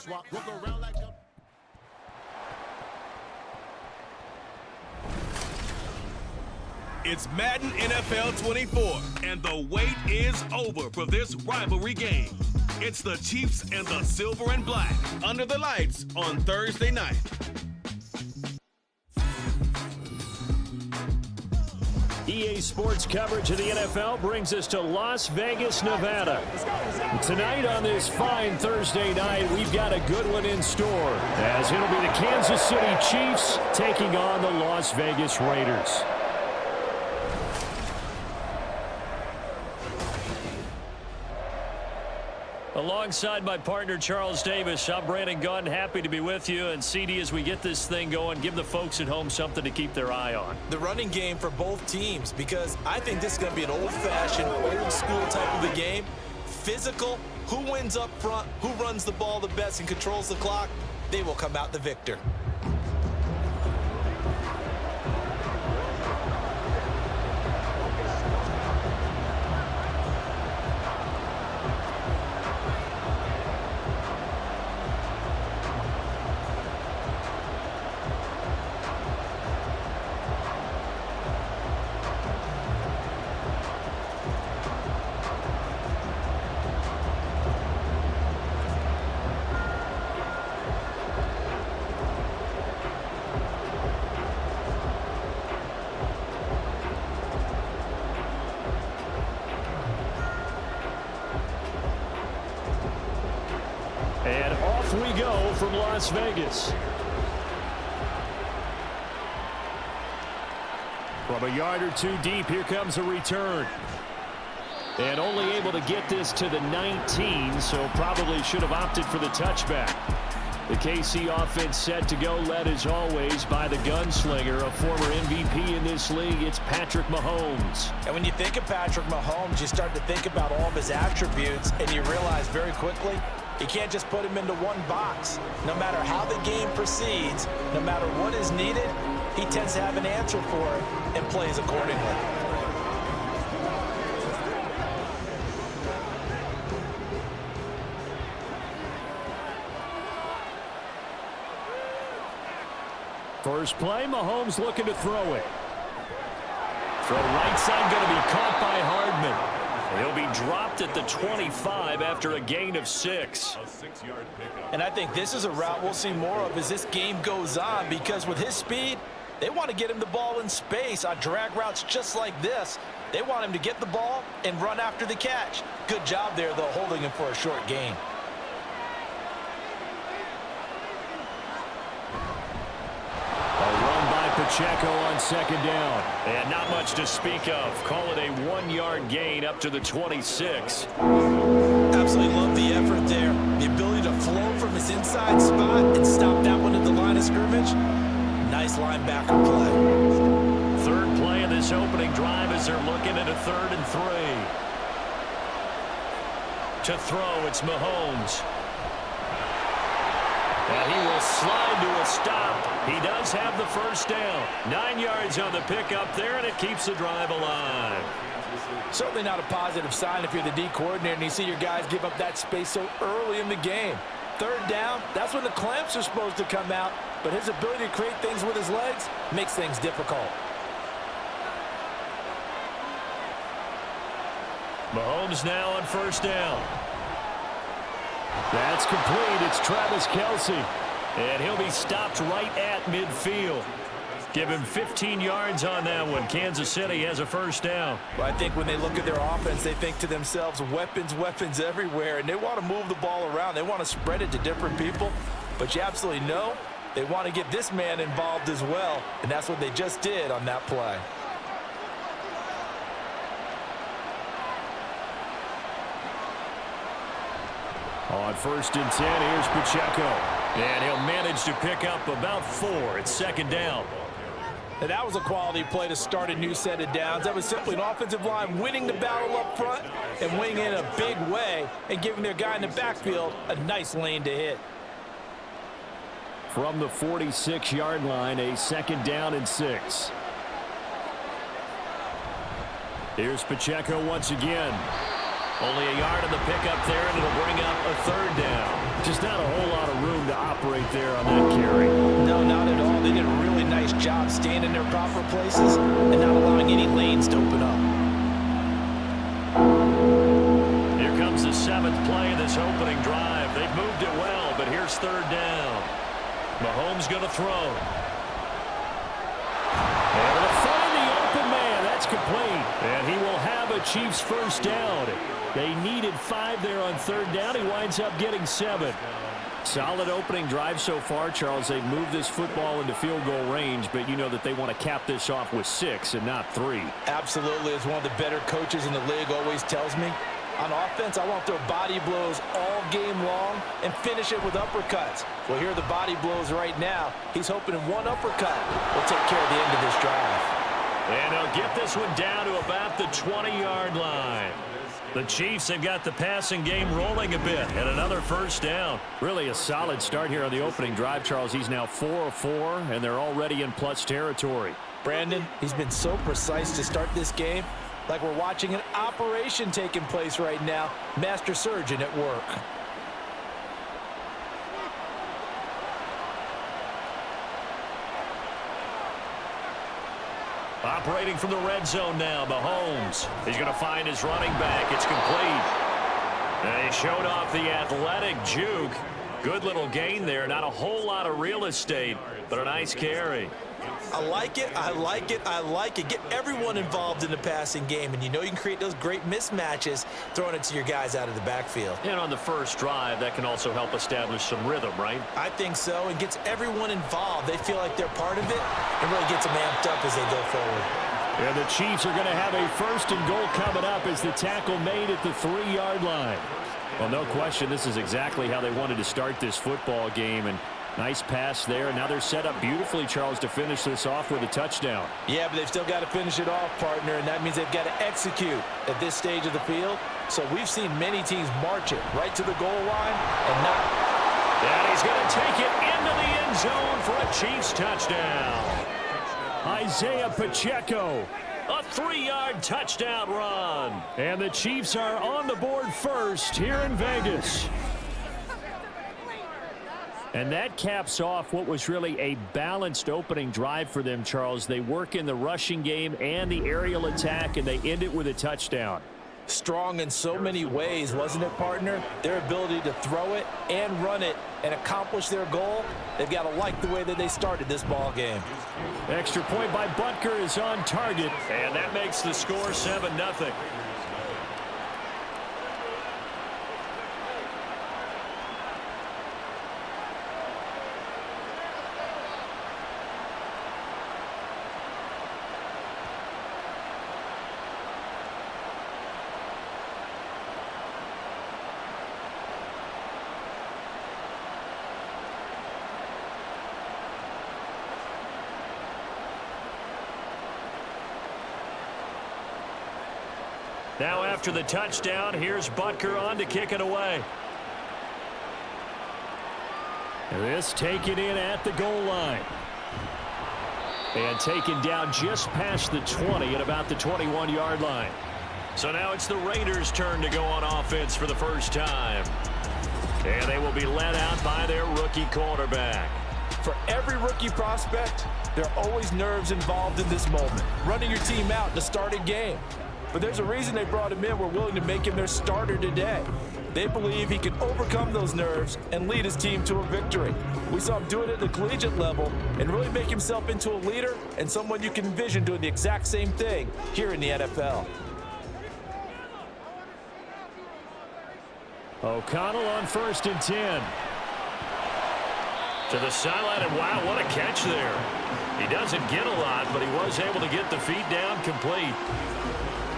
swap. Walk around like a... It's Madden NFL 24, and the wait is over for this rivalry game. It's the Chiefs and the Silver and Black under the lights on Thursday night. EA Sports coverage of the NFL brings us to Las Vegas, Nevada. Tonight on this fine Thursday night, we've got a good one in store, as it'll be the Kansas City Chiefs taking on the Las Vegas Raiders. Alongside my partner, Charles Davis, I'm Brandon Gunn. Happy to be with you. And CD, as we get this thing going, give the folks at home something to keep their eye on. The running game for both teams, because I think this is going to be an old-fashioned, old-school type of a game. Physical, who wins up front, who runs the ball the best and controls the clock, they will come out the victor. And off we go from Las Vegas. From a yard or two deep, here comes a return. And only able to get this to the 19, so probably should have opted for the touchback. The KC offense set to go, led as always by the gunslinger, a former MVP in this league. It's Patrick Mahomes. And when you think of Patrick Mahomes, you start to think about all of his attributes, and you realize very quickly, you can't just put him into one box. No matter how the game proceeds, no matter what is needed, he tends to have an answer for it and plays accordingly. First play, Mahomes looking to throw it. Throw right side, going to be caught by Hardman. He'll be dropped at the 25 after a gain of 6. And I think this is a route we'll see more of as this game goes on, because with his speed, they want to get him the ball in space on drag routes just like this. They want him to get the ball and run after the catch. Good job there, though, holding him for a short gain. Pacheco on second down. And not much to speak of. Call it a 1-yard gain up to the 26. Absolutely love the effort there. The ability to flow from his inside spot and stop that one at the line of scrimmage. Nice linebacker play. Third play of this opening drive as they're looking at a 3rd and 3. To throw, it's Mahomes. And he will slide to a stop. He does have the first down. 9 yards on the pickup there, and it keeps the drive alive. Certainly not a positive sign if you're the D coordinator and you see your guys give up that space so early in the game. 3rd down, that's when the clamps are supposed to come out, but his ability to create things with his legs makes things difficult. Mahomes now on first down. That's complete. It's Travis Kelce. And he'll be stopped right at midfield. Give him 15 yards on that one. Kansas City has a first down. Well, I think when they look at their offense, they think to themselves, weapons, weapons everywhere. And they want to move the ball around. They want to spread it to different people. But you absolutely know they want to get this man involved as well. And that's what they just did on that play. On 1st and 10, here's Pacheco. And he'll manage to pick up about 4. It's 2nd down. And that was a quality play to start a new set of downs. That was simply an offensive line winning the battle up front and winning in a big way and giving their guy in the backfield a nice lane to hit. From the 46-yard line, a 2nd down and 6. Here's Pacheco once again. Only a yard on the pickup there, and it'll bring up a 3rd down. Just not a whole lot of to operate there on that carry. No, not at all. They did a really nice job staying in their proper places and not allowing any lanes to open up. Here comes the 7th play of this opening drive. They've moved it well, but here's 3rd down. Mahomes going to throw. Able to find the open man. That's complete. And he will have a Chiefs first down. They needed 5 there on 3rd down. He winds up getting 7. Solid opening drive so far, Charles. They've moved this football into field goal range, but you know that they want to cap this off with 6 and not 3. Absolutely. As one of the better coaches in the league always tells me, on offense, I want to throw body blows all game long and finish it with uppercuts. Well, here are the body blows right now. He's hoping one uppercut will take care of the end of this drive. And they'll get this one down to about the 20-yard line. The Chiefs have got the passing game rolling a bit, and another first down. Really a solid start here on the opening drive, Charles. He's now 4 of 4, and they're already in plus territory. Brandon, he's been so precise to start this game, like we're watching an operation taking place right now. Master surgeon at work. Operating from the red zone now, Mahomes. He's going to find his running back. It's complete. And he showed off the athletic juke. Good little gain there. Not a whole lot of real estate, but a nice carry. I like it. I like it. I like it. Get everyone involved in the passing game, and you know you can create those great mismatches throwing it to your guys out of the backfield. And on the first drive, that can also help establish some rhythm, right? I think so. It gets everyone involved. They feel like they're part of it and really gets them amped up as they go forward. And the Chiefs are going to have a 1st and goal coming up as the tackle made at the 3-yard line. Well, no question, this is exactly how they wanted to start this football game, and nice pass there. Now they're set up beautifully, Charles, to finish this off with a touchdown. Yeah, but they've still got to finish it off, partner, and that means they've got to execute at this stage of the field. So we've seen many teams march it right to the goal line and not. And he's going to take it into the end zone for a Chiefs touchdown. Isaiah Pacheco, a 3-yard touchdown run. And the Chiefs are on the board first here in Vegas. And that caps off what was really a balanced opening drive for them, Charles. They work in the rushing game and the aerial attack, and they end it with a touchdown. Strong in so many ways, wasn't it, partner? Their ability to throw it and run it and accomplish their goal, they've got to like the way that they started this ball game. Extra point by Butker is on target, and that makes the score 7-0. Now after the touchdown, here's Butker on to kick it away. This taken in at the goal line. And taken down just past the 20 at about the 21-yard line. So now it's the Raiders' turn to go on offense for the first time. And they will be led out by their rookie quarterback. For every rookie prospect, there are always nerves involved in this moment. Running your team out to start a game. But there's a reason they brought him in. We're willing to make him their starter today. They believe he can overcome those nerves and lead his team to a victory. We saw him do it at the collegiate level and really make himself into a leader and someone you can envision doing the exact same thing here in the NFL. O'Connell on 1st and 10. To the sideline, and wow, what a catch there. He doesn't get a lot, but he was able to get the feet down complete.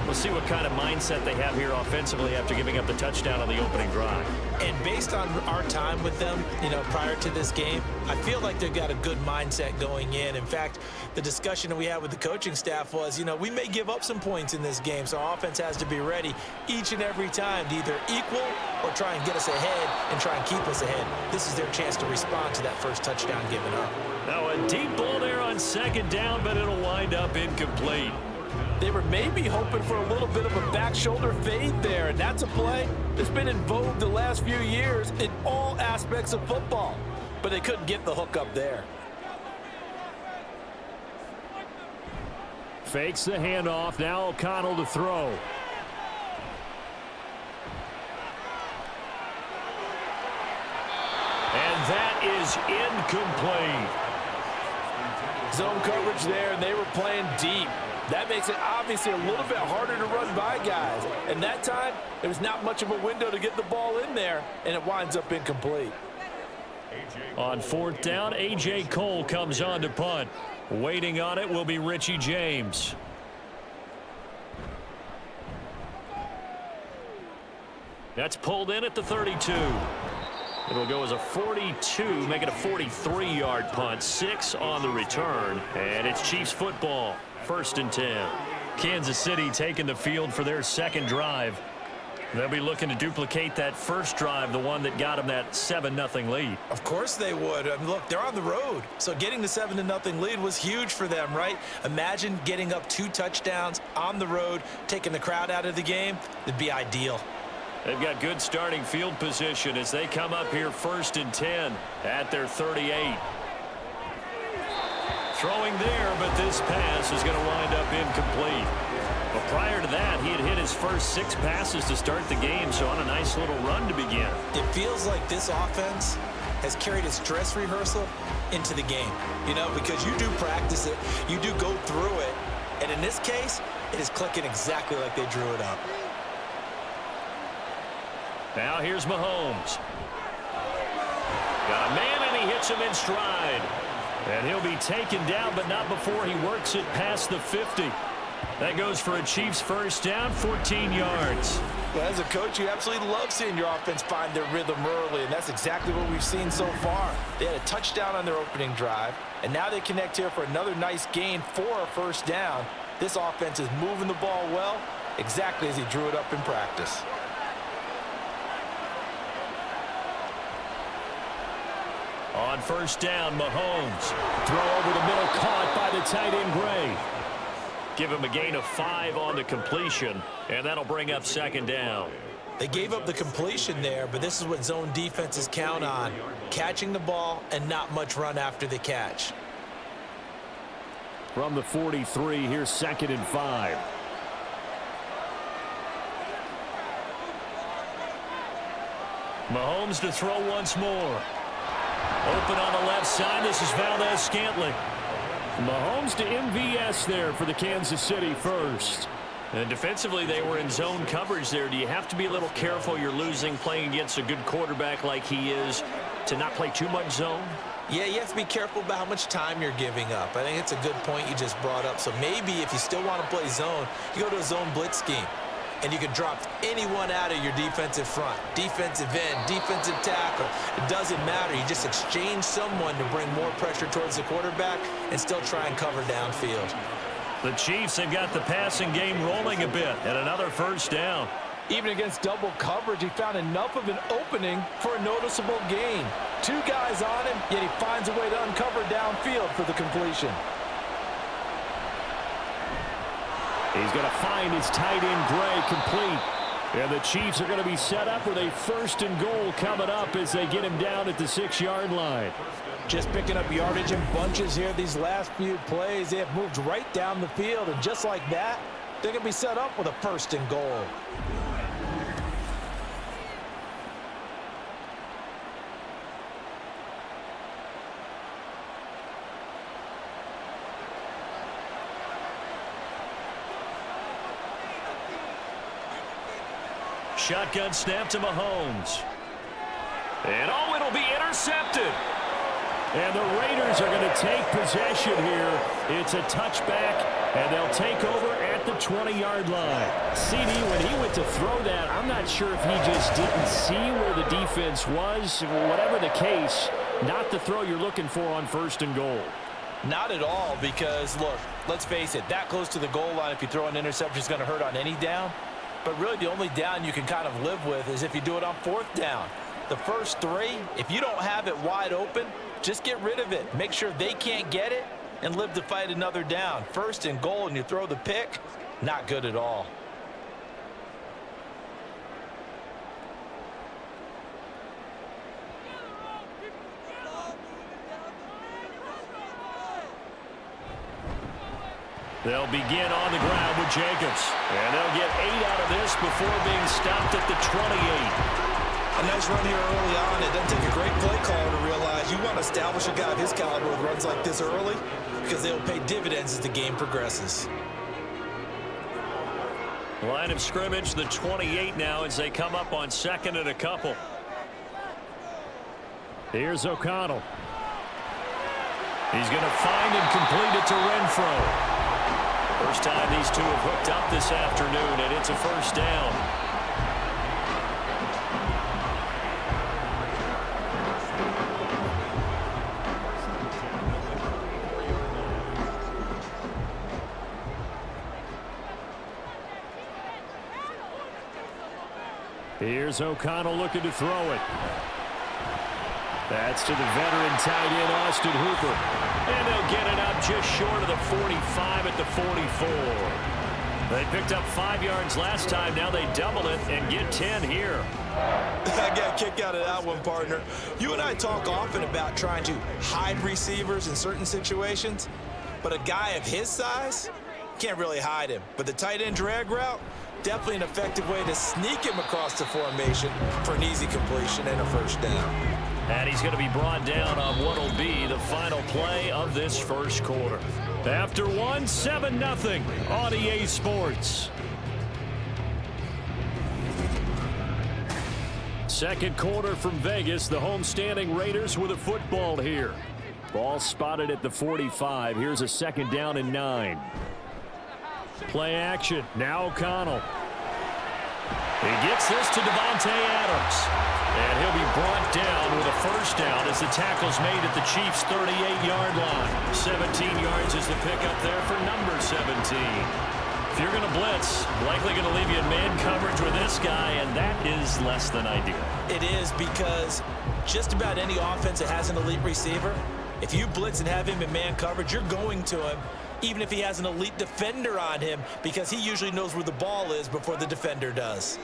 We'll see what kind of mindset they have here offensively after giving up the touchdown on the opening drive. And based on our time with them, prior to this game, I feel like they've got a good mindset going in. In fact, the discussion that we had with the coaching staff was, we may give up some points in this game, so our offense has to be ready each and every time to either equal or try and get us ahead and try and keep us ahead. This is their chance to respond to that first touchdown given up. Now a deep ball there on 2nd down, but it'll wind up incomplete. They were maybe hoping for a little bit of a back shoulder fade there, and that's a play that's been in vogue the last few years in all aspects of football. but they couldn't get the hook up there. Fakes the handoff. Now O'Connell to throw. And that is incomplete. Zone coverage there, and they were playing deep. That makes it obviously a little bit harder to run by guys. And that time, there was not much of a window to get the ball in there, and it winds up incomplete. On 4th down, A.J. Cole comes on to punt. Waiting on it will be Richie James. That's pulled in at the 32. It'll go as a 42, make it a 43-yard punt. 6 on the return, and it's Chiefs football. 1st and 10. Kansas City taking the field for their second drive. They'll be looking to duplicate that first drive, the one that got them that 7-0 lead. Of course they would. I mean, look, they're on the road. So getting the 7-0 lead was huge for them, right? Imagine getting up 2 touchdowns on the road, taking the crowd out of the game. It'd be ideal. They've got good starting field position as they come up here 1st and 10 at their 38. Throwing there, but this pass is going to wind up incomplete. But prior to that, he had hit his first 6 passes to start the game, so on a nice little run to begin. It feels like this offense has carried its dress rehearsal into the game, you know, because you do practice it, you do go through it, and in this case, it is clicking exactly like they drew it up. Now here's Mahomes. Got a man, and he hits him in stride. And he'll be taken down, but not before he works it past the 50. That goes for a Chiefs first down, 14 yards. Well, as a coach, you absolutely love seeing your offense find their rhythm early, and that's exactly what we've seen so far. They had a touchdown on their opening drive, and now they connect here for another nice gain for a first down. This offense is moving the ball well, exactly as he drew it up in practice. On first down, Mahomes. Throw over the middle, caught by the tight end, Gray. Give him a gain of 5 on the completion, and that'll bring up 2nd down. They gave up the completion there, but this is what zone defenses count on. Catching the ball and not much run after the catch. From the 43, here's 2nd and 5. Mahomes to throw once more. Open on the left side. This is Valdez-Scantling. Mahomes to MVS there for the Kansas City first. And defensively, they were in zone coverage there. Do you have to be a little careful? You're losing playing against a good quarterback like he is to not play too much zone? Yeah, you have to be careful about how much time you're giving up. I think it's a good point you just brought up. So maybe if you still want to play zone, you go to a zone blitz scheme. And you can drop anyone out of your defensive front, defensive end, defensive tackle. It doesn't matter. You just exchange someone to bring more pressure towards the quarterback and still try and cover downfield. The Chiefs have got the passing game rolling a bit, and another first down. Even against double coverage, he found enough of an opening for a noticeable gain. 2 guys on him, yet he finds a way to uncover downfield for the completion. He's going to find his tight end, Gray, complete. And the Chiefs are going to be set up with a 1st and goal coming up as they get him down at the 6-yard line. Just picking up yardage in bunches here these last few plays. They have moved right down the field, and just like that, they're going to be set up with a 1st and goal. Shotgun snap to Mahomes. And oh, it'll be intercepted. And the Raiders are going to take possession here. It's a touchback, and they'll take over at the 20-yard line. CD, when he went to throw that, I'm not sure if he just didn't see where the defense was. Whatever the case, not the throw you're looking for on 1st and goal. Not at all, because, look, let's face it, that close to the goal line, if you throw an interception, is going to hurt on any down. But really, the only down you can kind of live with is if you do it on 4th down. The first 3, if you don't have it wide open, just get rid of it. Make sure they can't get it and live to fight another down. 1st and goal, and you throw the pick, not good at all. They'll begin on the ground with Jacobs. And they'll get 8 out of this before being stopped at the 28. A nice run here early on. It doesn't take a great play caller to realize you want to establish a guy of his caliber with runs like this early because they'll pay dividends as the game progresses. Line of scrimmage, the 28 now as they come up on 2nd and a couple. Here's O'Connell. He's going to find and complete it to Renfro. First time these two have hooked up this afternoon, and it's a first down. Here's O'Connell looking to throw it. That's to the veteran tight end, Austin Hooper. And they'll get it up just short of the 45 at the 44. They picked up 5 yards last time. Now they double it and get 10 here. I got a kick out of that one, partner. You and I talk often about trying to hide receivers in certain situations, but a guy of his size can't really hide him. But the tight end drag route, definitely an effective way to sneak him across the formation for an easy completion and a first down. And he's going to be brought down on what will be the final play of this first quarter. After 7-0 on EA Sports. Second quarter from Vegas. The homestanding Raiders with a football here. Ball spotted at the 45. Here's a 2nd down and 9. Play action. Now O'Connell. He gets this to Devontae Adams. And he'll be brought down with a first down as the tackle's made at the Chiefs' 38-yard line. 17 yards is the pickup there for number 17. If you're going to blitz, likely going to leave you in man coverage with this guy, and that is less than ideal. It is, because just about any offense that has an elite receiver, if you blitz and have him in man coverage, you're going to him, even if he has an elite defender on him, because he usually knows where the ball is before the defender does.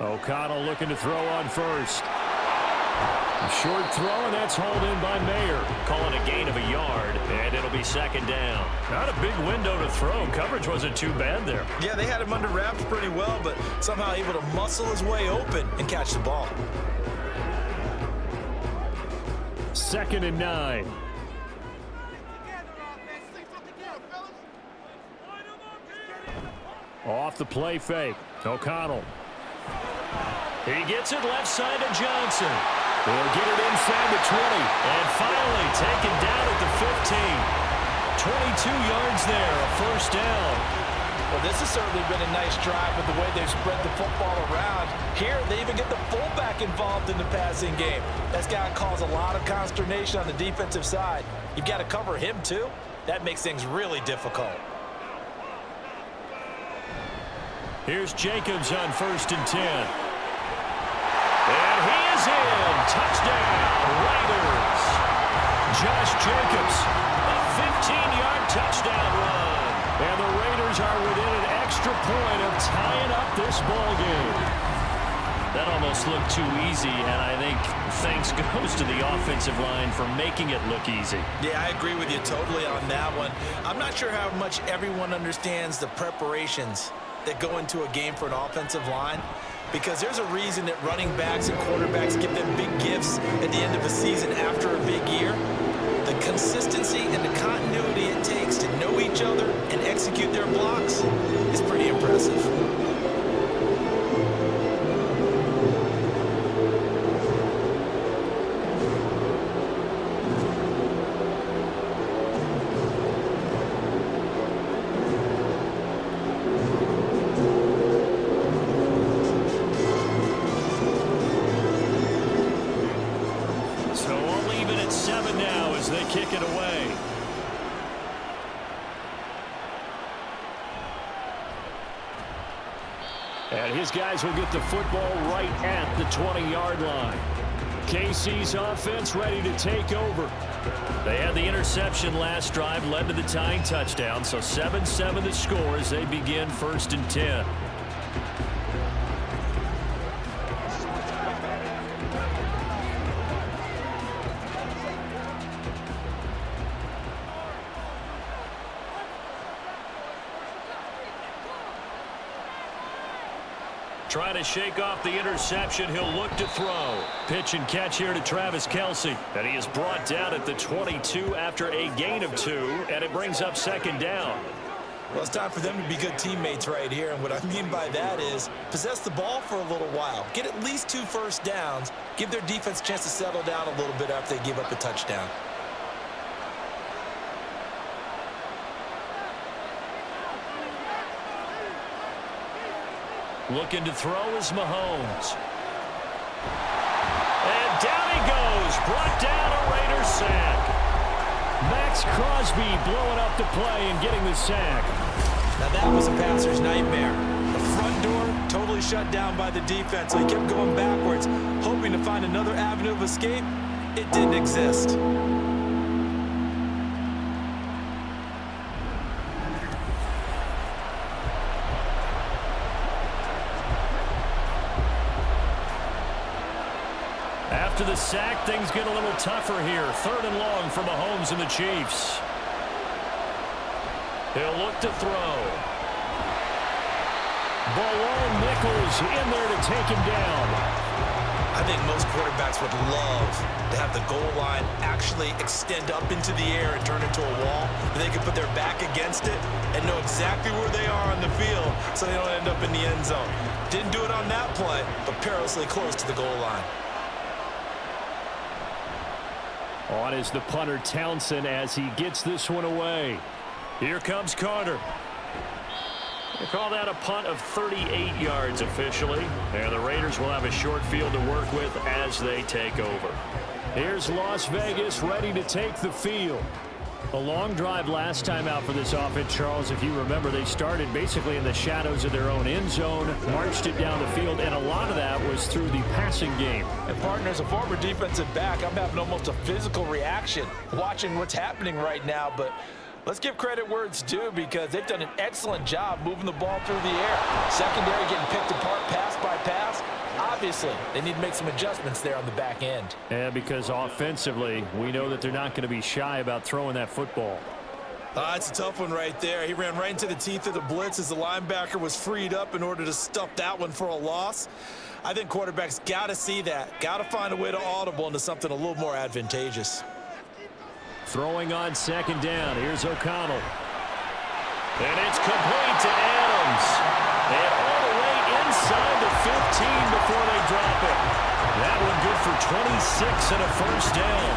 O'Connell looking to throw on first. A short throw, and that's hauled in by Mayer. Calling a gain of a yard, and it'll be 2nd down. Not a big window to throw. Coverage wasn't too bad there. Yeah, they had him under wraps pretty well, but somehow able to muscle his way open and catch the ball. 2nd and 9. Off the play fake. O'Connell. He gets it left side to Johnson. He'll get it inside the 20. And finally taken down at the 15. 22 yards there, a first down. Well, this has certainly been a nice drive with the way they've spread the football around. Here, they even get the fullback involved in the passing game. That's got to cause a lot of consternation on the defensive side. You've got to cover him, too. That makes things really difficult. Here's Jacobs on 1st and 10. And he is in. Touchdown, Raiders. Josh Jacobs, a 15-yard touchdown run. And the Raiders are within an extra point of tying up this ball game. That almost looked too easy, and I think thanks goes to the offensive line for making it look easy. Yeah, I agree with you totally on that one. I'm not sure how much everyone understands the preparations that go into a game for an offensive line, because there's a reason that running backs and quarterbacks give them big gifts at the end of a season after a big year. The consistency and the continuity it takes to know each other and execute their blocks is pretty impressive. Kick it away. And his guys will get the football right at the 20-yard line. KC's offense ready to take over. They had the interception last drive, led to the tying touchdown, so 7-7 the score as they begin 1st and 10. Trying to shake off the interception. He'll look to throw. Pitch and catch here to Travis Kelce. And he is brought down at the 22 after a gain of 2, and it brings up second down. Well, it's time for them to be good teammates right here, and what I mean by that is possess the ball for a little while. Get at least 2 first downs. Give their defense a chance to settle down a little bit after they give up a touchdown. Looking to throw is Mahomes. And down he goes. Brought down, a Raiders sack. Max Crosby blowing up the play and getting the sack. Now that was a passer's nightmare. The front door totally shut down by the defense, so he kept going backwards, hoping to find another avenue of escape. It didn't exist. After the sack, things get a little tougher here. 3rd and long for Mahomes and the Chiefs. He'll look to throw. Balone Nichols in there to take him down. I think most quarterbacks would love to have the goal line actually extend up into the air and turn into a wall, where they can put their back against it and know exactly where they are on the field so they don't end up in the end zone. Didn't do it on that play, but perilously close to the goal line. On is the punter Townsend as he gets this one away. Here comes Carter. They call that a punt of 38 yards officially. And the Raiders will have a short field to work with as they take over. Here's Las Vegas ready to take the field. A long drive last time out for this offense, Charles. If you remember, they started basically in the shadows of their own end zone, marched it down the field, and a lot of that was through the passing game. And partner, as a former defensive back, I'm having almost a physical reaction watching what's happening right now. But let's give credit where it's due, because they've done an excellent job moving the ball through the air. Secondary getting picked apart pass by pass. Obviously, they need to make some adjustments there on the back end. Yeah, because offensively, we know that they're not going to be shy about throwing that football. It's a tough one right there. He ran right into the teeth of the blitz as the linebacker was freed up in order to stuff that one for a loss. I think quarterbacks got to see that. Got to find a way to audible into something a little more advantageous. Throwing on second down. Here's O'Connell. And it's complete to Adams. And all the way inside the 15 before they drop it. That one good for 26 and a first down.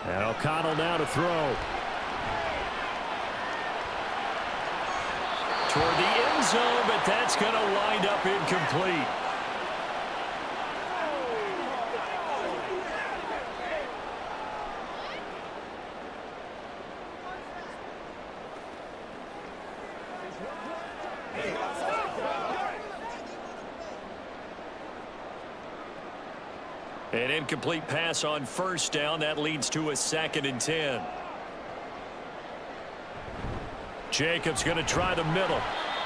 And O'Connell now to throw. Toward the end zone, but that's going to wind up incomplete. An incomplete pass on first down. That leads to a 2nd and 10. Jacobs going to try the middle.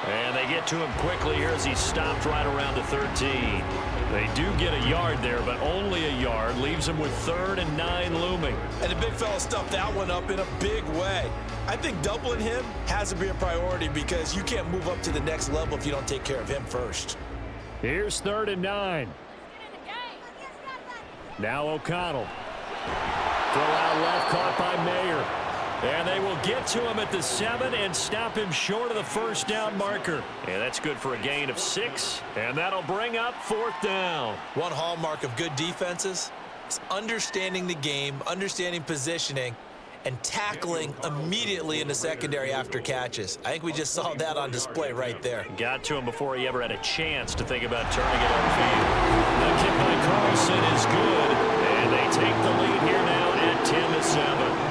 And they get to him quickly here as he stopped right around the 13. They do get a yard there, but only a yard. Leaves them with 3rd and 9 looming. And the big fella stuffed that one up in a big way. I think doubling him has to be a priority, because you can't move up to the next level if you don't take care of him first. Here's 3rd and 9. Now O'Connell. Throw out left, caught by Mayer. And they will get to him at the 7 and stop him short of the first down marker. And that's good for a gain of 6. And that'll bring up 4th down. One hallmark of good defenses is understanding the game, understanding positioning, and tackling immediately in the secondary after catches. I think we just saw that on display right there. Got to him before he ever had a chance to think about turning it upfield. The kick by Carlson is good, and they take the lead here now at 10-7.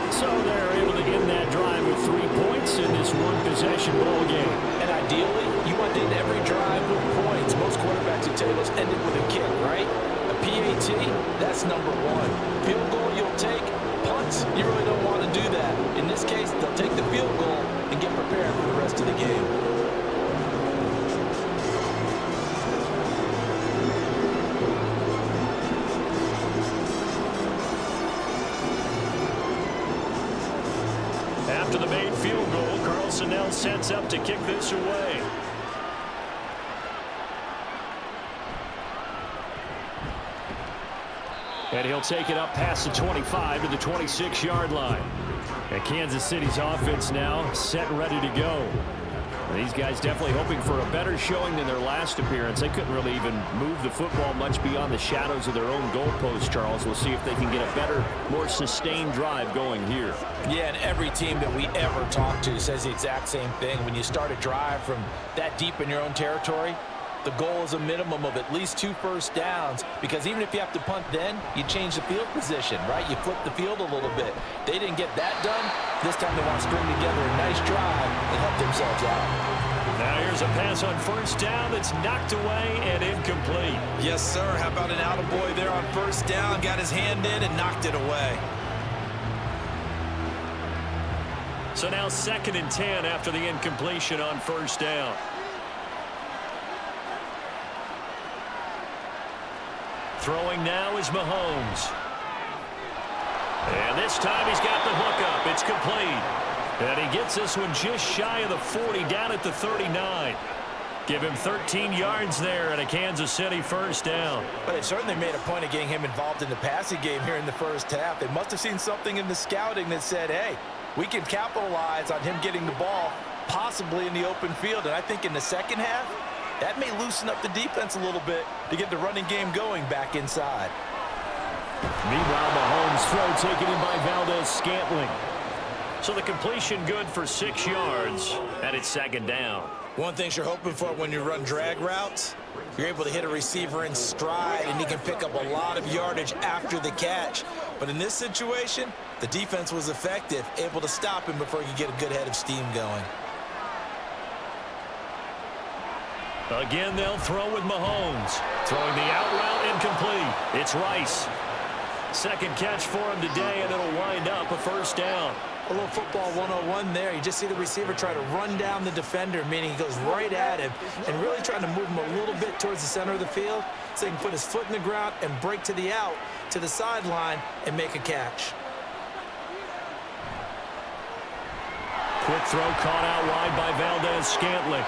So they're able to end that drive with 3 points in this one-possession ball game. And ideally, you want to end every drive with points. Most quarterbacks would tell you let's end it with a kick, right? A PAT, that's number 1. Field goal you'll take, punt yards. You really don't want to do that. In this case, they'll take the field goal and get prepared for the rest of the game. After the made field goal, Carlson now sets up to kick this away. And he'll take it up past the 25 to the 26-yard line. And Kansas City's offense now set and ready to go. These guys definitely hoping for a better showing than their last appearance. They couldn't really even move the football much beyond the shadows of their own goalpost, Charles. We'll see if they can get a better, more sustained drive going here. Yeah, and every team that we ever talk to says the exact same thing. When you start a drive from that deep in your own territory, the goal is a minimum of at least 2 first downs, because even if you have to punt then, you change the field position, right? You flip the field a little bit. They didn't get that done. This time they want to string together a nice drive and help themselves out. Now here's a pass on first down that's knocked away and incomplete. Yes, sir. How about an attaboy there on first down? Got his hand in and knocked it away. So now 2nd and 10 after the incompletion on first down. Throwing now is Mahomes. And this time he's got the hookup. It's complete. And he gets this one just shy of the 40, down at the 39. Give him 13 yards there and a Kansas City first down. But they certainly made a point of getting him involved in the passing game here in the first half. They must have seen something in the scouting that said, hey, we can capitalize on him getting the ball, possibly in the open field. And I think in the second half, that may loosen up the defense a little bit to get the running game going back inside. Meanwhile, Mahomes' throw taken in by Valdez-Scantling. So the completion good for 6 yards, and it's 2nd down. One thing you're hoping for when you run drag routes, you're able to hit a receiver in stride, and he can pick up a lot of yardage after the catch. But in this situation, the defense was effective, able to stop him before he could get a good head of steam going. Again, they'll throw with Mahomes. Throwing the out route incomplete. It's Rice. 2nd catch for him today, and it'll wind up a first down. A little football 101 there. You just see the receiver try to run down the defender, meaning he goes right at him and really trying to move him a little bit towards the center of the field so he can put his foot in the ground and break to the out, to the sideline, and make a catch. Quick throw caught out wide by Valdez-Scantling.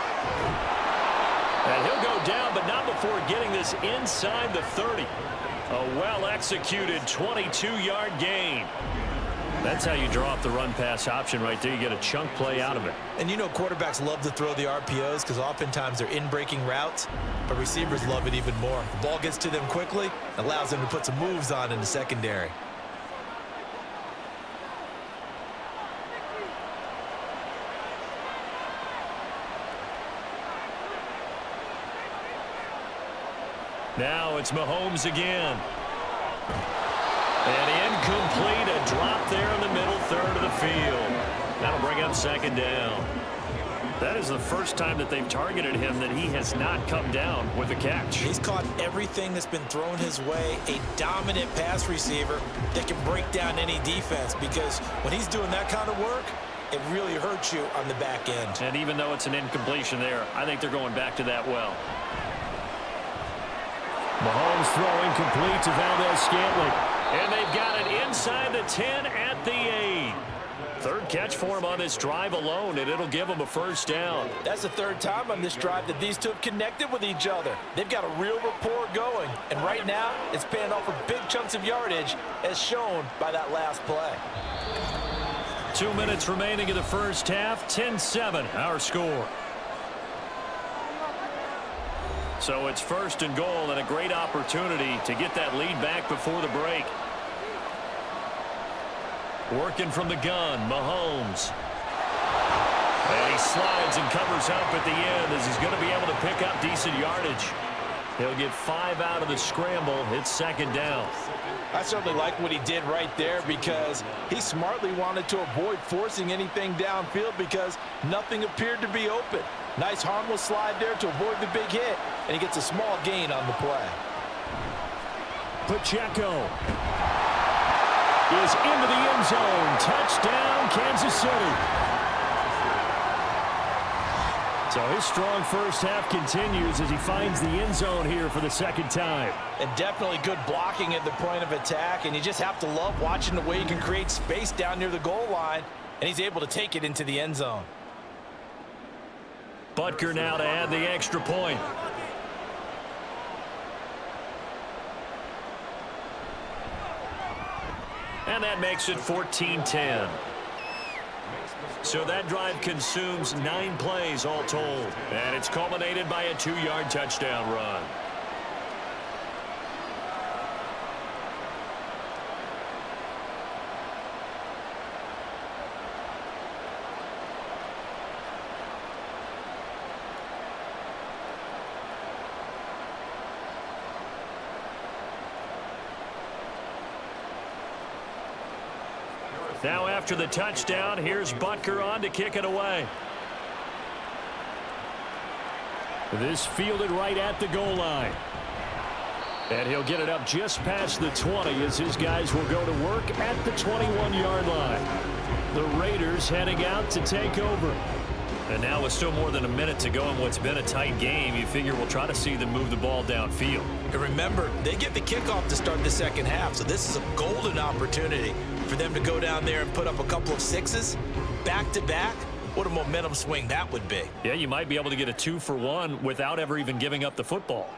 And he'll go down, but not before getting this inside the 30. A well-executed 22-yard gain. That's how you draw up the run-pass option right there. You get a chunk play out of it. And you know quarterbacks love to throw the RPOs because oftentimes they're in-breaking routes, but receivers love it even more. The ball gets to them quickly, allows them to put some moves on in the secondary. Now it's Mahomes again. And incomplete, a drop there in the middle third of the field. That'll bring up 2nd down. That is the first time that they've targeted him that he has not come down with a catch. He's caught everything that's been thrown his way, a dominant pass receiver that can break down any defense, because when he's doing that kind of work, it really hurts you on the back end. And even though it's an incompletion there, I think they're going back to that well. Mahomes throw incomplete to Valdez-Scantling. And they've got it inside the 10 at the 8. 3rd catch for him on this drive alone, and it'll give him a first down. That's the 3rd time on this drive that these two have connected with each other. They've got a real rapport going, and right now it's paying off for big chunks of yardage as shown by that last play. 2 minutes remaining in the first half, 10-7 our score. So it's 1st and goal, and a great opportunity to get that lead back before the break. Working from the gun, Mahomes. And he slides and covers up at the end as he's going to be able to pick up decent yardage. He'll get 5 out of the scramble. It's 2nd down. I certainly like what he did right there because he smartly wanted to avoid forcing anything downfield because nothing appeared to be open. Nice harmless slide there to avoid the big hit, and he gets a small gain on the play. Pacheco. is into the end zone. Touchdown, Kansas City. So his strong first half continues as he finds the end zone here for the second time. And definitely good blocking at the point of attack, and you just have to love watching the way he can create space down near the goal line, and he's able to take it into the end zone. Butker now to add the extra point. And that makes it 14-10. So that drive consumes 9 plays all told. And it's culminated by a 2-yard touchdown run. Now after the touchdown, here's Butker on to kick it away. This fielded right at the goal line. And he'll get it up just past the 20 as his guys will go to work at the 21-yard line. The Raiders heading out to take over. And now with still more than a minute to go in what's been a tight game, you figure we'll try to see them move the ball downfield. And remember, they get the kickoff to start the second half, so this is a golden opportunity for them to go down there and put up a couple of sixes back-to-back. What a momentum swing that would be. Yeah, you might be able to get a 2-for-1 without ever even giving up the football.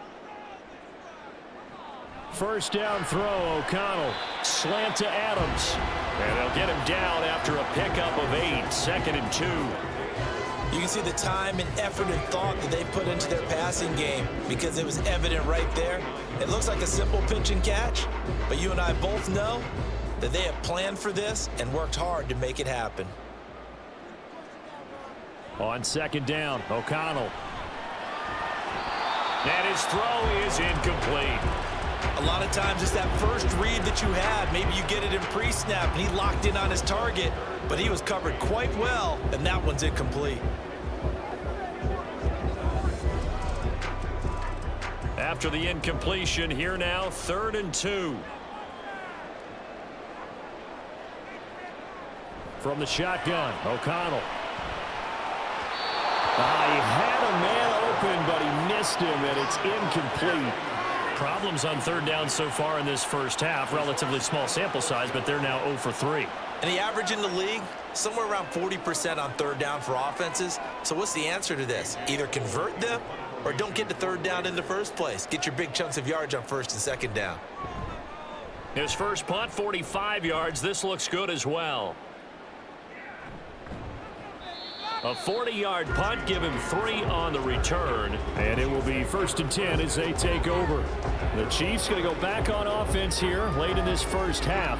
First down throw, O'Connell. Slant to Adams. And they'll get him down after a pickup of 8, 2nd and 2. You can see the time and effort and thought that they put into their passing game because it was evident right there. It looks like a simple pitch and catch, but you and I both know that they have planned for this and worked hard to make it happen. On second down, O'Connell. And his throw is incomplete. A lot of times it's that first read that you had. Maybe you get it in pre-snap and he locked in on his target, but he was covered quite well, and that one's incomplete. After the incompletion, here now, 3rd and 2. From the shotgun, O'Connell. He had a man open, but he missed him, and it's incomplete. Problems on 3rd down so far in this first half. Relatively small sample size, but they're now 0 for 3. And the average in the league, somewhere around 40% on 3rd down for offenses. So what's the answer to this? Either convert them or don't get to 3rd down in the first place. Get your big chunks of yards on 1st and 2nd down. His first punt, 45 yards. This looks good as well. A 40-yard punt, give him 3 on the return. And it will be 1st and 10 as they take over. The Chiefs going to go back on offense here late in this first half.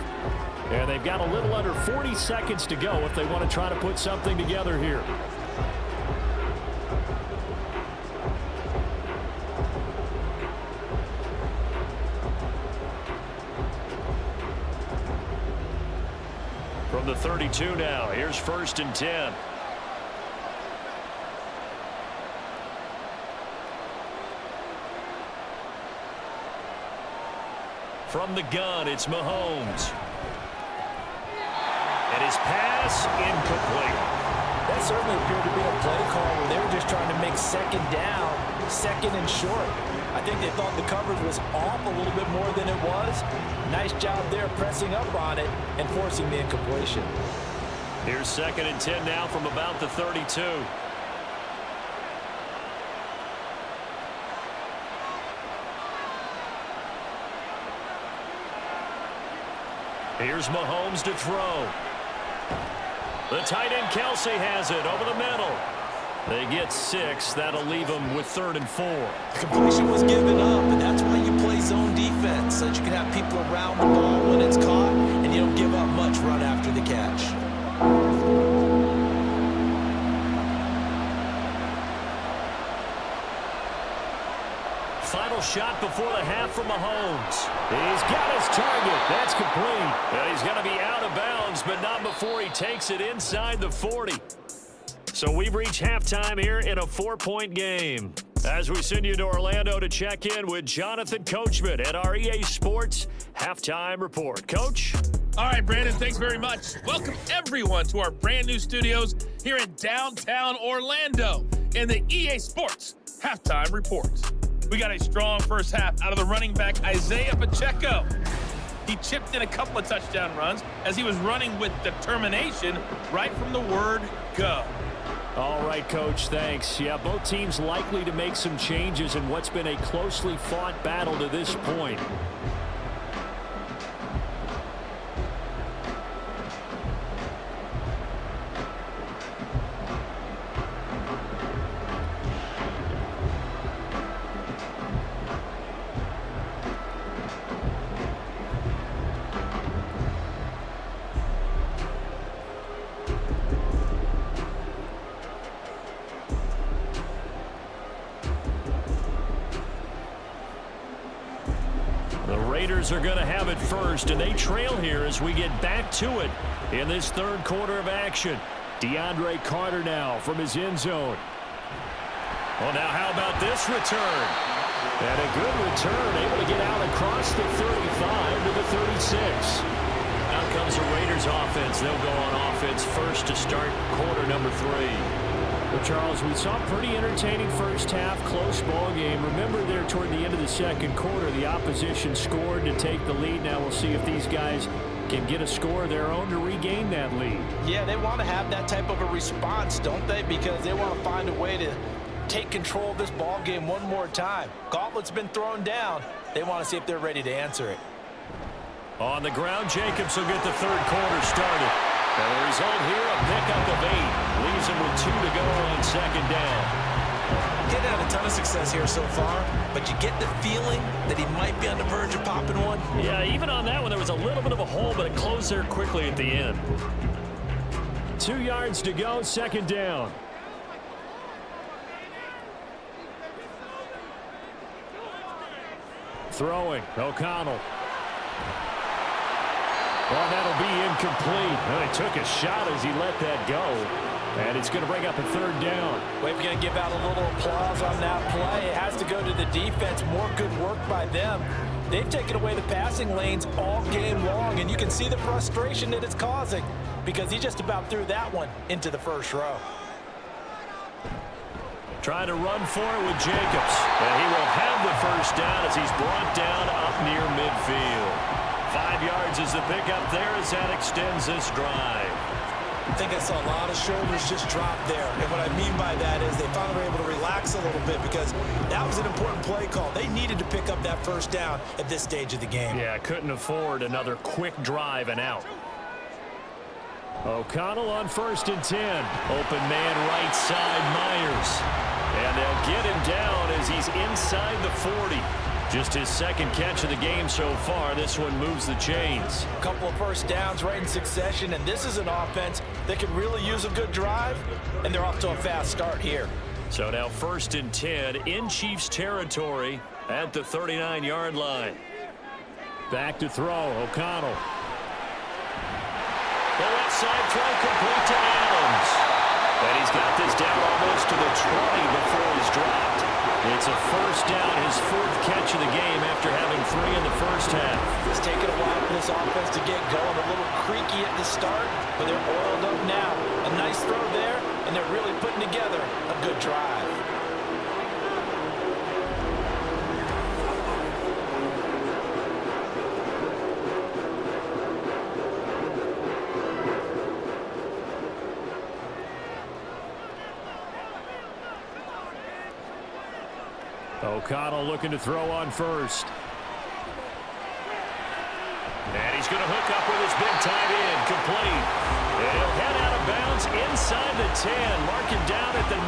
And they've got a little under 40 seconds to go if they want to try to put something together here. From the 32 now, here's 1st and 10. From the gun, it's Mahomes. And his pass incomplete. That certainly appeared to be a play call where they were just trying to make 2nd down, 2nd and short. I think they thought the coverage was off a little bit more than it was. Nice job there pressing up on it and forcing the incompletion. Here's 2nd and 10 now from about the 32. Here's Mahomes to throw. The tight end Kelsey has it over the middle. They get 6. That'll leave them with 3rd and 4. The completion was given up, and that's why you play zone defense, so that you can have people around the ball when it's caught, and you don't give up much run after the catch. Final shot before the half from Mahomes. He's got his target. That's complete. And he's going to be out of bounds, but not before he takes it inside the 40. So we've reached halftime here in a 4-point game. As we send you to Orlando to check in with Jonathan Coachman at our EA Sports Halftime Report. Coach? All right, Brandon, thanks very much. Welcome, everyone, to our brand new studios here in downtown Orlando in the EA Sports Halftime Report. We got a strong first half out of the running back, Isaiah Pacheco. He chipped in a couple of touchdown runs as he was running with determination right from the word go. All right, Coach, thanks. Yeah, both teams likely to make some changes in what's been a closely fought battle to this point. Raiders are going to have it first, and they trail here as we get back to it in this third quarter of action. DeAndre Carter now from his end zone. Well, now how about this return? And a good return, able to get out across the 35 to the 36. Out comes the Raiders offense. They'll go on offense first to start quarter number 3. Well, Charles, we saw a pretty entertaining first half, close ball game. Remember there toward the end of the second quarter, the opposition scored to take the lead. Now we'll see if these guys can get a score of their own to regain that lead. Yeah, they want to have that type of a response, don't they? Because they want to find a way to take control of this ball game one more time. Gauntlet's been thrown down. They want to see if they're ready to answer it. On the ground, Jacobs will get the third quarter started. And the result here, a pickup of 8. Leaves him with 2 to go on second down. Getting had a ton of success here so far, but you get the feeling that he might be on the verge of popping one. Yeah, even on that one, there was a little bit of a hole, but it closed there quickly at the end. 2 yards to go, second down. Throwing, O'Connell. Well, that'll be incomplete. Well, he took a shot as he let that go. And it's going to bring up a third down. We're going to give out a little applause on that play. It has to go to the defense. More good work by them. They've taken away the passing lanes all game long, and you can see the frustration that it's causing because he just about threw that one into the first row. Trying to run for it with Jacobs. And he will have the first down as he's brought down up near midfield. 5 yards is the pickup there as that extends this drive. I think I saw a lot of shoulders just drop there. And what I mean by that is they finally were able to relax a little bit because that was an important play call. They needed to pick up that first down at this stage of the game. Yeah, couldn't afford another quick drive and out. O'Connell on 1st and 10. Open man right side, Myers. And they'll get him down as he's inside the 40. Just his second catch of the game so far. This one moves the chains. A couple of first downs right in succession, and this is an offense that could really use a good drive, and they're off to a fast start here. So now 1st and 10 in Chiefs territory at the 39-yard line. Back to throw, O'Connell. The left side throw complete to Adams. And he's got this down almost to the 20 before he's dropped. It's a first down, his 4th catch of the game after having 3 in the first half. It's taken a while for this offense to get going. A little creaky at the start, but they're oiled up now. A nice throw there, and they're really putting together a good drive. O'Connell looking to throw on 1st. And he's going to hook up with his big tight end, complete. And he'll head out of bounds inside the 10, marking down at the 9.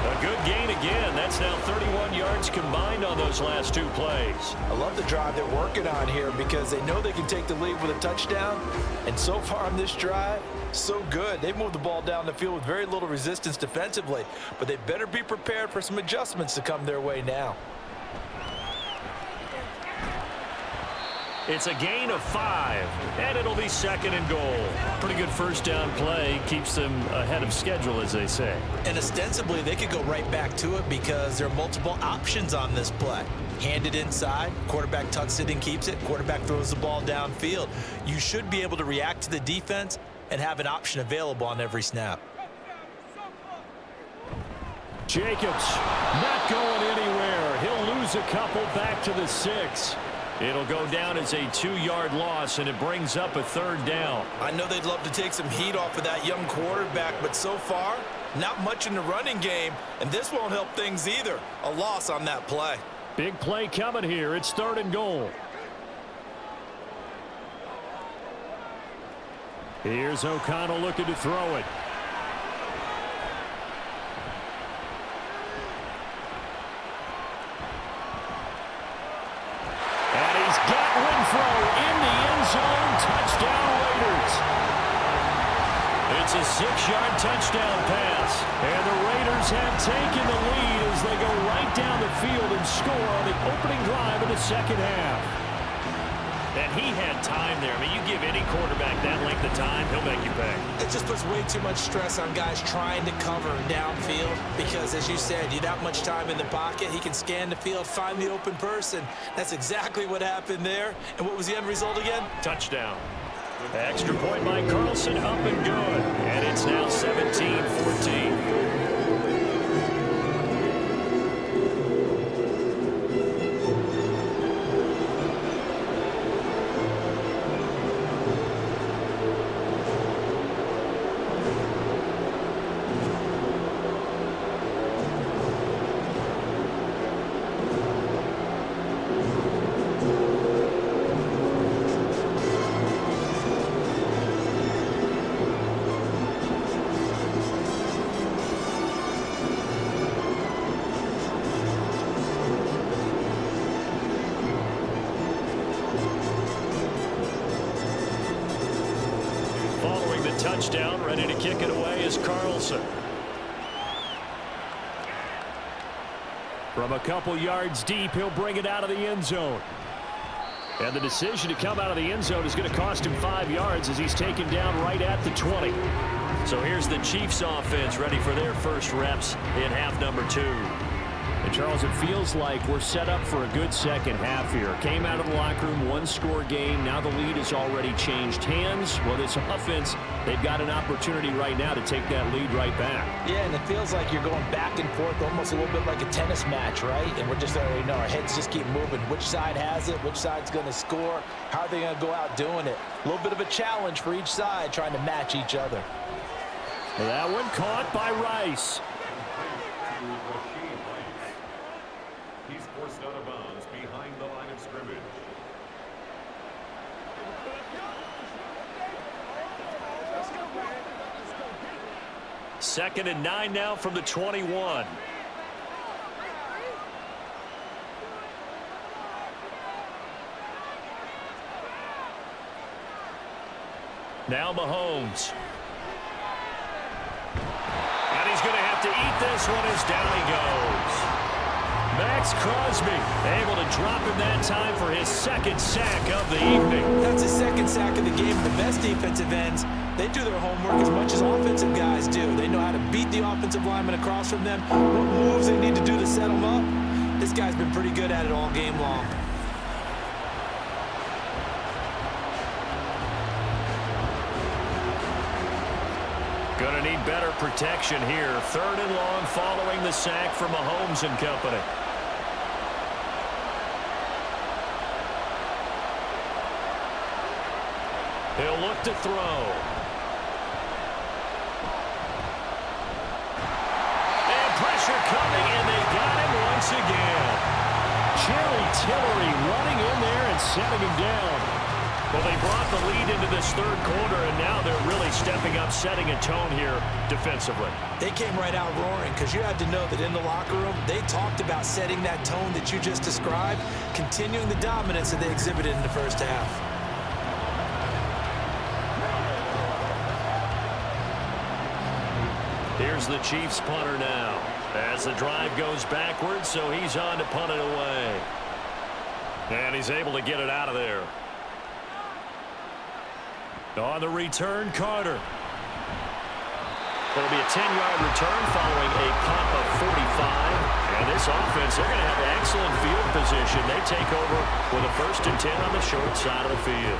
A good gain again. That's now 31 yards combined on those last 2 plays. I love the drive they're working on here because they know they can take the lead with a touchdown. And so far on this drive, so good. They moved the ball down the field with very little resistance defensively, but they better be prepared for some adjustments to come their way now. It's a gain of 5, and it'll be 2nd and goal. Pretty good first down play. Keeps them ahead of schedule, as they say. And ostensibly, they could go right back to it because there are multiple options on this play. Hand it inside, quarterback tucks it and keeps it, quarterback throws the ball downfield. You should be able to react to the defense and have an option available on every snap. Jacobs not going anywhere. He'll lose a couple back to the 6. It'll go down as a 2-yard loss, and it brings up a 3rd down. I know they'd love to take some heat off of that young quarterback, but so far, not much in the running game, and this won't help things either. A loss on that play. Big play coming here. It's 3rd and goal. Here's O'Connell looking to throw it. In the end zone, touchdown Raiders. It's a 6-yard touchdown pass, and the Raiders have taken the lead as they go right down the field and score on the opening drive of the 2nd half. And he had time there. I mean, you give any quarterback that length of time, he'll make you pay. It just puts way too much stress on guys trying to cover downfield because, as you said, you don't have much time in the pocket. He can scan the field, find the open person. That's exactly what happened there. And what was the end result again? Touchdown. Extra point by Carlson, up and good. And it's now 17-14. Touchdown, ready to kick it away is Carlson. From a couple yards deep, he'll bring it out of the end zone. And the decision to come out of the end zone is going to cost him 5 yards as he's taken down right at the 20. So here's the Chiefs offense ready for their first reps in half number 2. And Charles, it feels like we're set up for a good second half here. Came out of the locker room, 1-score game. Now the lead has already changed hands. Well, this offense, they've got an opportunity right now to take that lead right back. Yeah, and it feels like you're going back and forth, almost a little bit like a tennis match, right? And we're just already know our heads just keep moving. Which side has it? Which side's going to score? How are they going to go out doing it? A little bit of a challenge for each side, trying to match each other. Well, that one caught by Rice. He's forced out of bounds behind the line of scrimmage. Second and 9 now from the 21. Now Mahomes. And he's going to have to eat this one as down he goes. Max Crosby able to drop him that time for his 2nd sack of the evening. That's his 2nd sack of the game. The best defensive ends, they do their homework as much as offensive guys do. They know how to beat the offensive lineman across from them, what moves they need to do to set them up. This guy's been pretty good at it all game long. Going to need better protection here. 3rd and long following the sack from Mahomes and company. He'll look to throw. And pressure coming, and they got him once again. Jerry Tillery running in there and setting him down. Well, they brought the lead into this 3rd quarter, and now they're really stepping up, setting a tone here defensively. They came right out roaring because you had to know that in the locker room, they talked about setting that tone that you just described, continuing the dominance that they exhibited in the first half. Here's the Chiefs punter now as the drive goes backwards, so he's on to punt it away. And he's able to get it out of there. On the return, Carter. It'll be a 10-yard return following a pop of 45. And this offense, they're going to have excellent field position. They take over with a 1st and 10 on the short side of the field.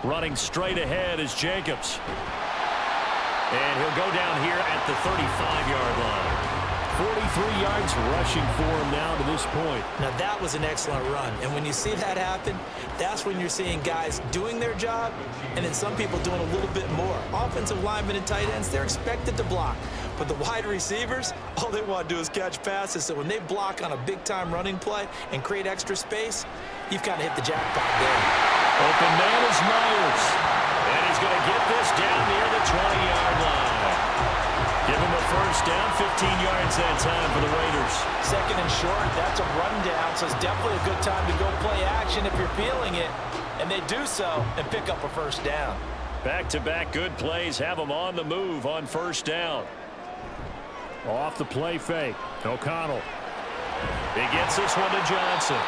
Running straight ahead is Jacobs. And he'll go down here at the 35-yard line. 43 yards rushing for him now to this point. Now that was an excellent run. And when you see that happen, that's when you're seeing guys doing their job and then some people doing a little bit more. Offensive linemen and tight ends, they're expected to block. But the wide receivers, all they want to do is catch passes. So when they block on a big-time running play and create extra space, you've kind of hit the jackpot there. Open man is Myers. And he's going to get this down near the 20-yard line. Give him a 1st down, 15 yards that time for the Raiders. 2nd and short, that's a rundown, so it's definitely a good time to go play action if you're feeling it. And they do so and pick up a 1st down. Back-to-back good plays have them on the move on 1st down. Off the play fake, O'Connell. He gets this one to Johnson.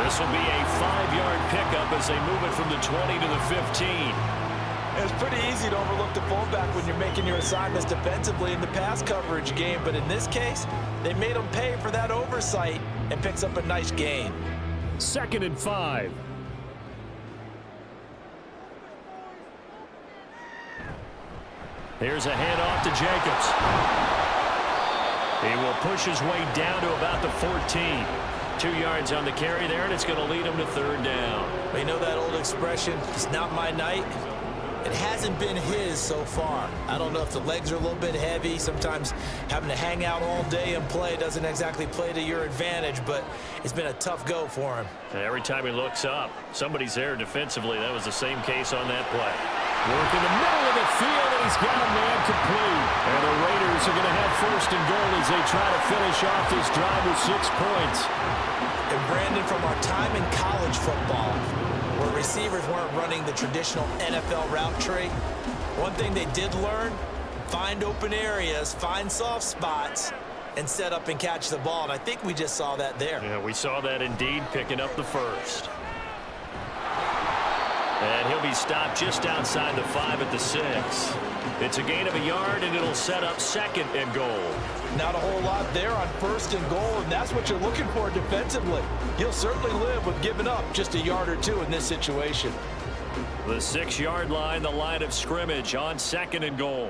This will be a 5-yard pickup as they move it from the 20 to the 15. It's pretty easy to overlook the fullback when you're making your assignments defensively in the pass coverage game, but in this case, they made him pay for that oversight and picks up a nice gain. 2nd and 5. Here's a handoff to Jacobs. He will push his way down to about the 14. 2 yards on the carry there, and it's going to lead him to 3rd down. Well, you know that old expression, it's not my night. It hasn't been his so far. I don't know if the legs are a little bit heavy. Sometimes having to hang out all day and play doesn't exactly play to your advantage, but it's been a tough go for him. And every time he looks up, somebody's there defensively. That was the same case on that play. Work in the middle of the field, and he's got a man complete. And the Raiders are going to have 1st and goal as they try to finish off this drive with 6 points. And Brandon, from our time in college football, where receivers weren't running the traditional NFL route tree, one thing they did learn, find open areas, find soft spots, and set up and catch the ball. And I think we just saw that there. Yeah, we saw that indeed, picking up the 1st. And he'll be stopped just outside the 5 at the 6. It's a gain of a yard, and it'll set up 2nd and goal. Not a whole lot there on 1st and goal, and that's what you're looking for defensively. You'll certainly live with giving up just a yard or 2 in this situation. The 6-yard line, the line of scrimmage on 2nd and goal.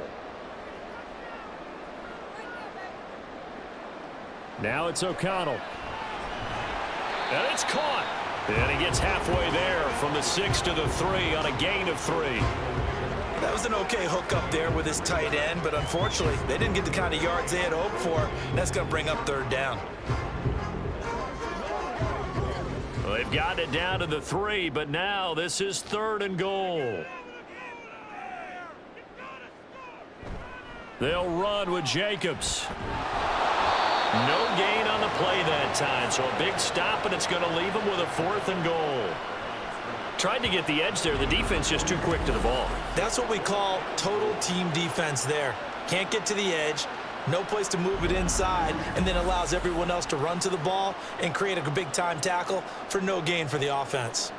Now it's O'Connell. And it's caught. And he gets halfway there from the 6 to the 3 on a gain of 3. That was an okay hookup there with his tight end, but unfortunately, they didn't get the kind of yards they had hoped for. And that's going to bring up 3rd down. Well, they've gotten it down to the 3, but now this is 3rd and goal. They'll run with Jacobs. No gain on the play that time, so a big stop, and it's going to leave him with a 4th and goal. Tried to get the edge there. The defense just too quick to the ball. That's what we call total team defense there. Can't get to the edge, no place to move it inside, and then allows everyone else to run to the ball and create a big-time tackle for no gain for the offense.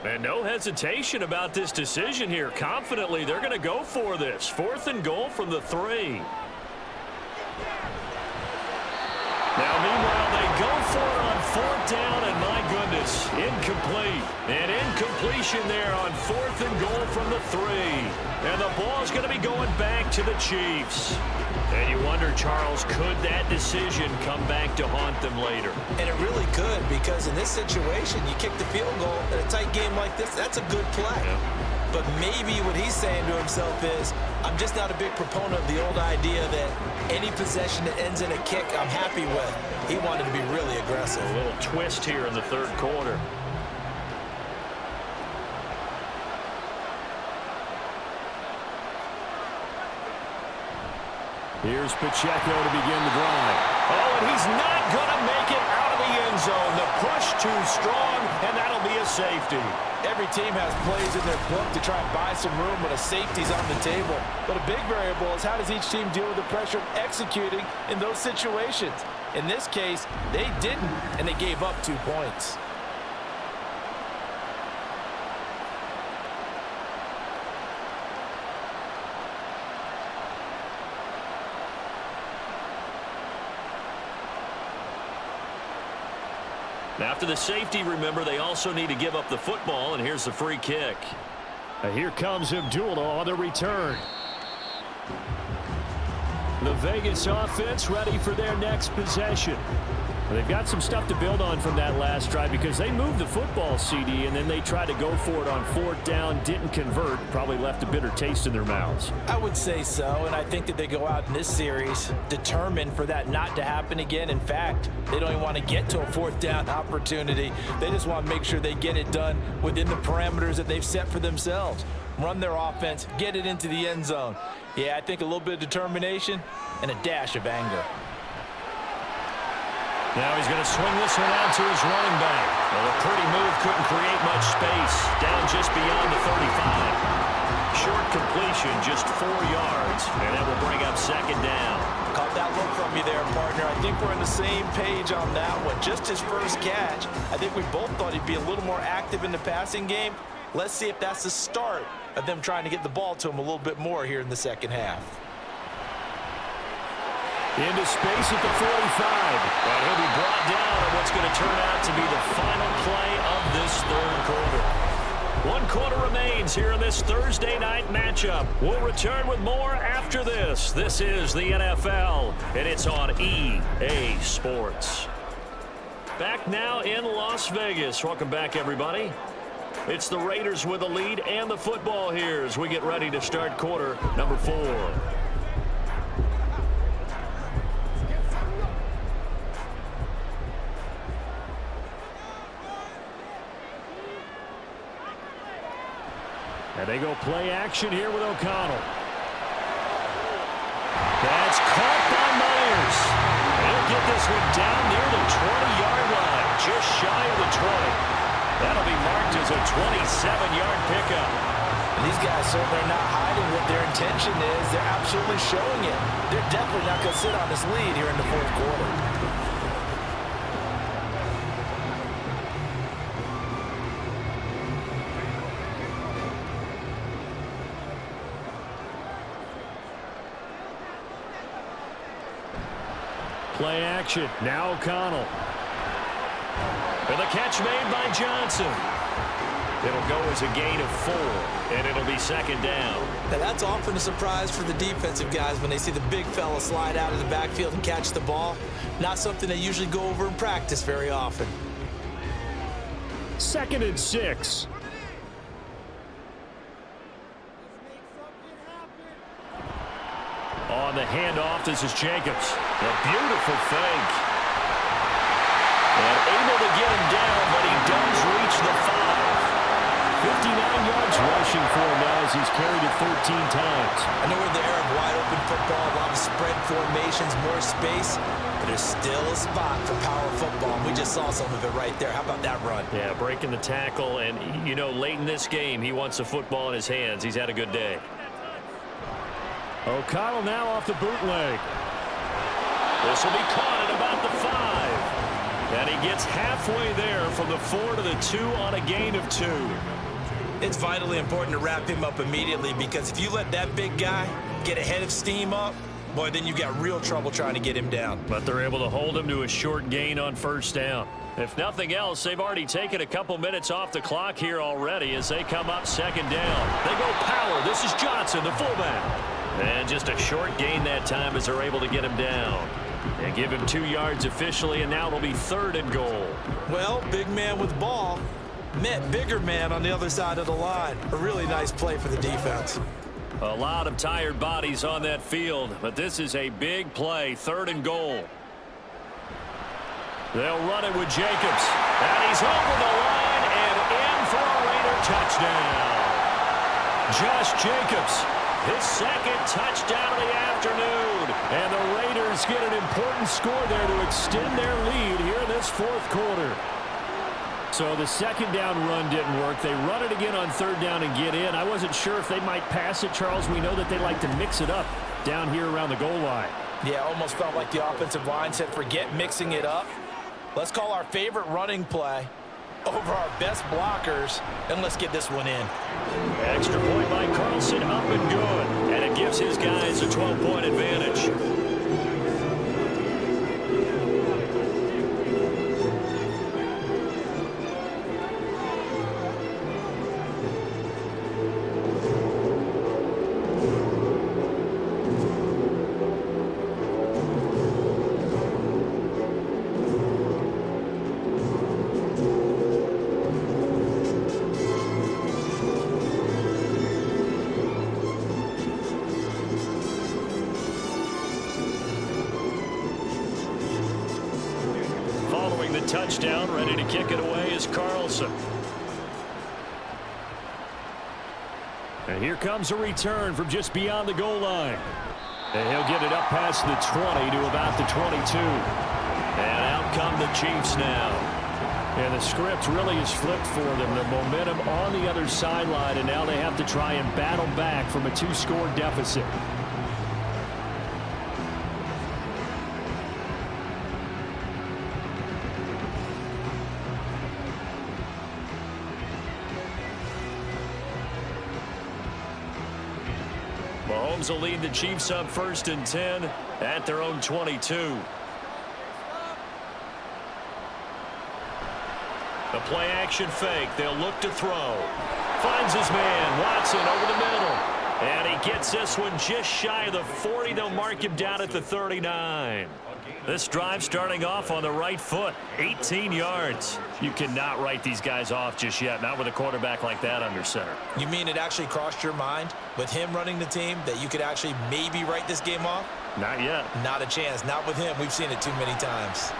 And no hesitation about this decision here. Confidently, they're going to go for this. 4th and goal from the 3. Now, meanwhile, they go for it on 4th down, and my goodness, incomplete. An incompletion there on 4th and goal from the 3. And the ball's going to be going back to the Chiefs. And you wonder, Charles, could that decision come back to haunt them later? And it really could, because in this situation, you kick the field goal in a tight game like this, that's a good play. Yeah. But maybe what he's saying to himself is, I'm just not a big proponent of the old idea that any possession that ends in a kick I'm happy with. He wanted to be really aggressive. A little twist here in the 3rd quarter. Here's Pacheco to begin the drive. Oh, and he's not going to make it out of the end zone. The push too strong, and that'll be a safety. Every team has plays in their book to try and buy some room when a safety's on the table. But a big variable is how does each team deal with the pressure of executing in those situations. In this case, they didn't, and they gave up 2 points. After the safety, remember, they also need to give up the football, and here's the free kick. Here comes Abdullah on the return. The Vegas offense ready for their next possession. They've got some stuff to build on from that last drive because they moved the football, CD, and then they tried to go for it on 4th down, didn't convert, probably left a bitter taste in their mouths. I would say so, and I think that they go out in this series determined for that not to happen again. In fact, they don't even want to get to a 4th down opportunity. They just want to make sure they get it done within the parameters that they've set for themselves. Run their offense, get it into the end zone. Yeah, I think a little bit of determination and a dash of anger. Now he's going to swing this one out to his running back. Well, a pretty move couldn't create much space. Down just beyond the 35. Short completion, just 4 yards, and that will bring up 2nd down. Caught that look from you there, partner. I think we're on the same page on that one. Just his first catch. I think we both thought he'd be a little more active in the passing game. Let's see if that's the start of them trying to get the ball to him a little bit more here in the second half. Into space at the 45. But he'll be brought down on what's going to turn out to be the final play of this 3rd quarter. 1 quarter remains here in this Thursday night matchup. We'll return with more after this. This is the NFL, and it's on EA Sports. Back now in Las Vegas. Welcome back, everybody. It's the Raiders with the lead and the football here as we get ready to start quarter number 4. And they go play action here with O'Connell. That's caught by Myers. He'll get this one down near the 20-yard line, just shy of the 20. That'll be marked as a 27-yard pickup. And these guys certainly are not hiding what their intention is. They're absolutely showing it. They're definitely not going to sit on this lead here in the 4th quarter. Play action. Now O'Connell. And the catch made by Johnson. It'll go as a gain of 4, and it'll be 2nd down. Now that's often a surprise for the defensive guys when they see the big fella slide out of the backfield and catch the ball. Not something they usually go over in practice very often. 2nd and 6. On the handoff, this is Jacobs. A beautiful fake. And able to get him down, but he does reach the 5. 59 yards rushing for him now as he's carried it 13 times. I know we're in the era of wide-open football, a lot of spread formations, more space, but there's still a spot for power football. We just saw some of it right there. How about that run? Yeah, breaking the tackle, and, you know, late in this game, he wants the football in his hands. He's had a good day. O'Connell now off the bootleg. This will be caught at about the 5. And he gets halfway there from the 4 to the 2 on a gain of 2. It's vitally important to wrap him up immediately because if you let that big guy get ahead of steam up, boy, then you've got real trouble trying to get him down. But they're able to hold him to a short gain on 1st down. If nothing else, they've already taken a couple minutes off the clock here already as they come up 2nd down. They go power. This is Johnson, the fullback. And just a short gain that time as they're able to get him down. And give him 2 yards officially, and now it'll be 3rd and goal. Well, big man with ball met bigger man on the other side of the line. A really nice play for the defense. A lot of tired bodies on that field, but this is a big play. 3rd and goal. They'll run it with Jacobs. And he's over the line and in for a Raider touchdown. Josh Jacobs. his second touchdown of the afternoon. And the Raiders get an important score there to extend their lead here in this fourth quarter. So the second down run didn't work. They run it again on third down and get in. I wasn't sure if they might pass it, Charles. We know that they like to mix it up down here around the goal line. Yeah, almost felt like the offensive line said, forget mixing it up. Let's call our favorite running play over our best blockers, and let's get this one in. Extra point by Carlson, up and good. And it gives his guys a 12-point advantage. Touchdown, ready to kick it away is Carlson. And here comes a return from just beyond the goal line. And he'll get it up past the 20 to about the 22. And out come the Chiefs now. And the script really is flipped for them. The momentum on the other sideline, and now they have to try and battle back from a 2-score deficit. Mahomes will lead the Chiefs up 1st and 10 at their own 22. The play action fake. They'll look to throw. Finds his man. Watson over the middle. And he gets this one just shy of the 40. They'll mark him down at the 39. This drive starting off on the right foot. 18 yards. You cannot write these guys off just yet. Not with a quarterback like that under center. You mean it actually crossed your mind with him running the team that you could actually maybe write this game off? Not yet. Not a chance. Not with him. We've seen it too many times.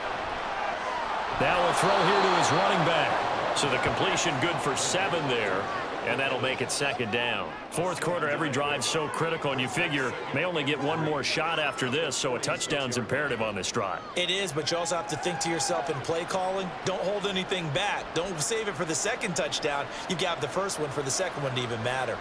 Now a throw here to his running back. So the completion good for 7 there. And that'll make it 2nd down. Fourth quarter, every drive so critical, and you figure may only get one more shot after this, so a touchdown's imperative on this drive. It is, but you also have to think to yourself in play calling, don't hold anything back. Don't save it for the second touchdown. You got the first one for the second one to even matter.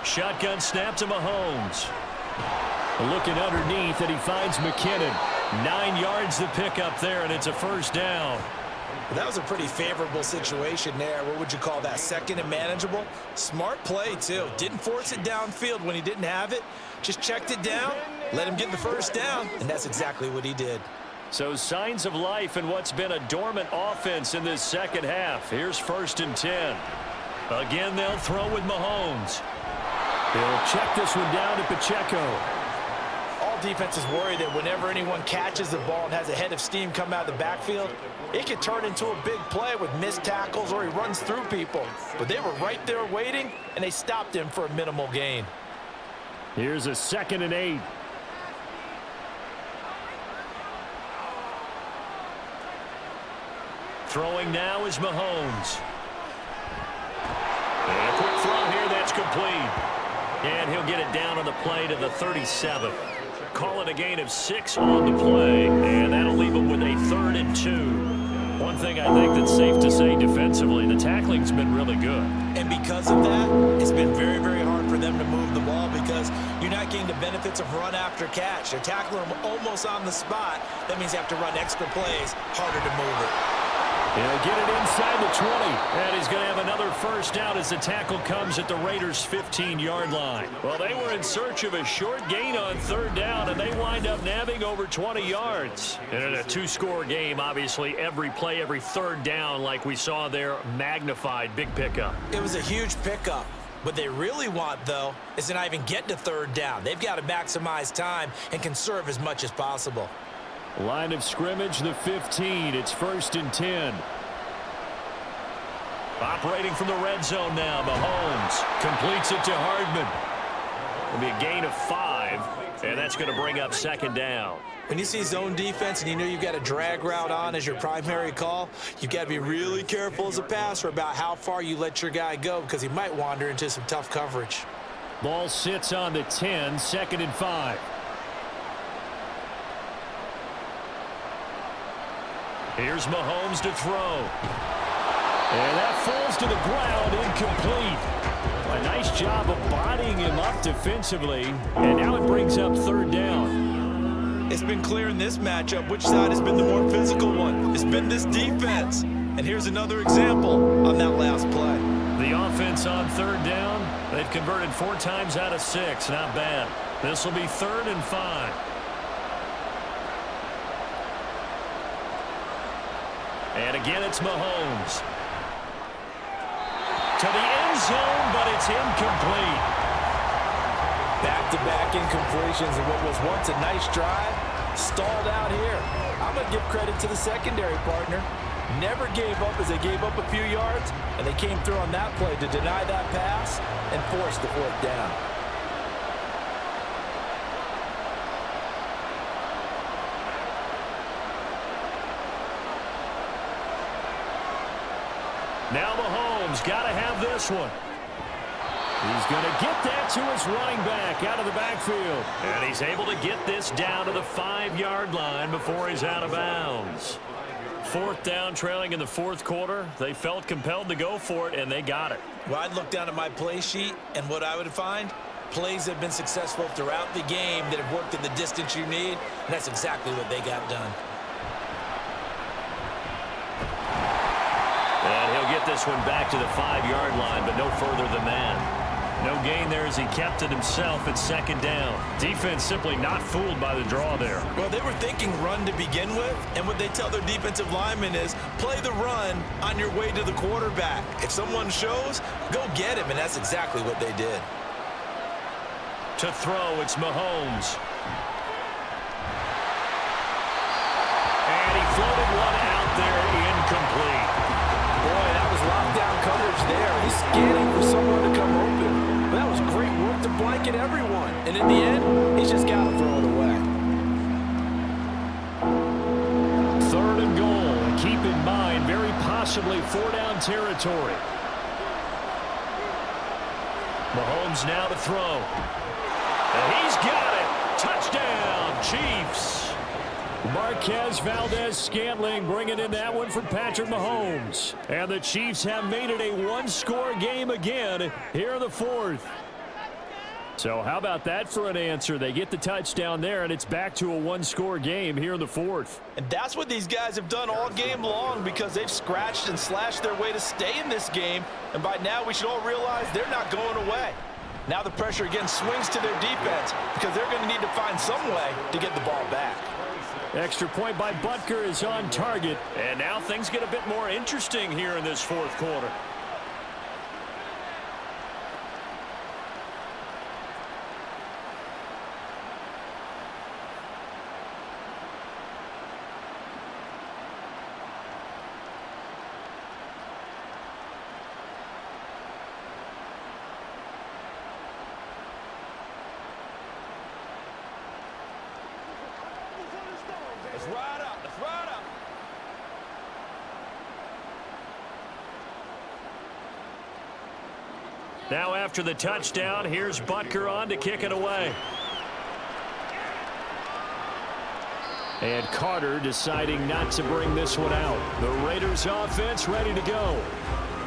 Shotgun snap to Mahomes. Looking underneath, and he finds McKinnon. 9 yards to pick up there, and it's a 1st down. Well, that was a pretty favorable situation there. What would you call that? 2nd and manageable? Smart play, too. Didn't force it downfield when he didn't have it. Just checked it down, let him get the 1st down, and that's exactly what he did. So signs of life in what's been a dormant offense in this second half. Here's 1st and 10. Again, they'll throw with Mahomes. He'll check this one down to Pacheco. Defenses worry that whenever anyone catches the ball and has a head of steam come out of the backfield, it could turn into a big play with missed tackles or he runs through people. But they were right there waiting, and they stopped him for a minimal gain. Here's a 2nd and 8. Throwing now is Mahomes. And a quick throw here, that's complete. And he'll get it down on the play to the 37. Call it a gain of 6 on the play, and that'll leave him with a 3rd and 2. One thing I think that's safe to say defensively, the tackling's been really good. And because of that, it's been very, very hard for them to move the ball because you're not getting the benefits of run after catch. They're tackling them almost on the spot. That means you have to run extra plays, harder to move it. He'll get it inside the 20. And he's going to have another 1st down as the tackle comes at the Raiders' 15-yard line. Well, they were in search of a short gain on 3rd down, and they wind up nabbing over 20 yards. And in a 2-score game, obviously, every play, every 3rd down, like we saw there, magnified, big pickup. It was a huge pickup. What they really want, though, is to not even get to 3rd down. They've got to maximize time and conserve as much as possible. Line of scrimmage, the 15. It's 1st and 10. Operating from the red zone now, Mahomes completes it to Hardman. It'll be a gain of 5. And that's going to bring up second down. When you see zone defense and you know you've got a drag route on as your primary call, you've got to be really careful as a passer about how far you let your guy go because he might wander into some tough coverage. Ball sits on the 10, 2nd and 5. Here's Mahomes to throw. And that falls to the ground, incomplete. A nice job of bodying him up defensively, and now it brings up 3rd down. It's been clear in this matchup which side has been the more physical one. It's been this defense. And here's another example on that last play. The offense on 3rd down, they've converted 4 times out of 6. Not bad. This will be 3rd and 5. And again, it's Mahomes. To the end zone, but it's incomplete. Back-to-back incompletions and what was once a nice drive stalled out here. I'm going to give credit to the secondary partner. Never gave up as they gave up a few yards, and they came through on that play to deny that pass and force the 4th down. Now Mahomes got to have this one. He's going to get that to his running back out of the backfield. And he's able to get this down to the 5-yard line before he's out of bounds. 4th down, trailing in the 4th quarter. They felt compelled to go for it, and they got it. Well, I'd look down at my play sheet, and what I would find, plays have been successful throughout the game that have worked in the distance you need, and that's exactly what they got done. And he'll get this one back to the 5-yard line, but no further than that. No gain there as he kept it himself at 2nd down. Defense simply not fooled by the draw there. Well, they were thinking run to begin with, and what they tell their defensive linemen is play the run on your way to the quarterback. If someone shows, go get him, and that's exactly what they did. To throw, it's Mahomes. And he floated one out there, incomplete. Boy, that was lockdown coverage there. He's scanning for someone to come open. But that was great work to blanket everyone. And in the end, he's just got to throw it away. 3rd and goal. And keep in mind, very possibly 4-down territory. Mahomes now to throw. And he's got it. Touchdown, Chiefs. Marquez Valdez-Scantling bringing in that one for Patrick Mahomes. And the Chiefs have made it a 1-score game again here in the 4th. So how about that for an answer? They get the touchdown there, and it's back to a 1-score game here in the 4th. And that's what these guys have done all game long because they've scratched and slashed their way to stay in this game. And by now, we should all realize they're not going away. Now the pressure again swings to their defense because they're going to need to find some way to get the ball back. Extra point by Butker is on target. And now things get a bit more interesting here in this 4th quarter. Let's ride up. Let's ride up. Now after the touchdown, here's Butker on to kick it away. And Carter deciding not to bring this one out. The Raiders offense ready to go.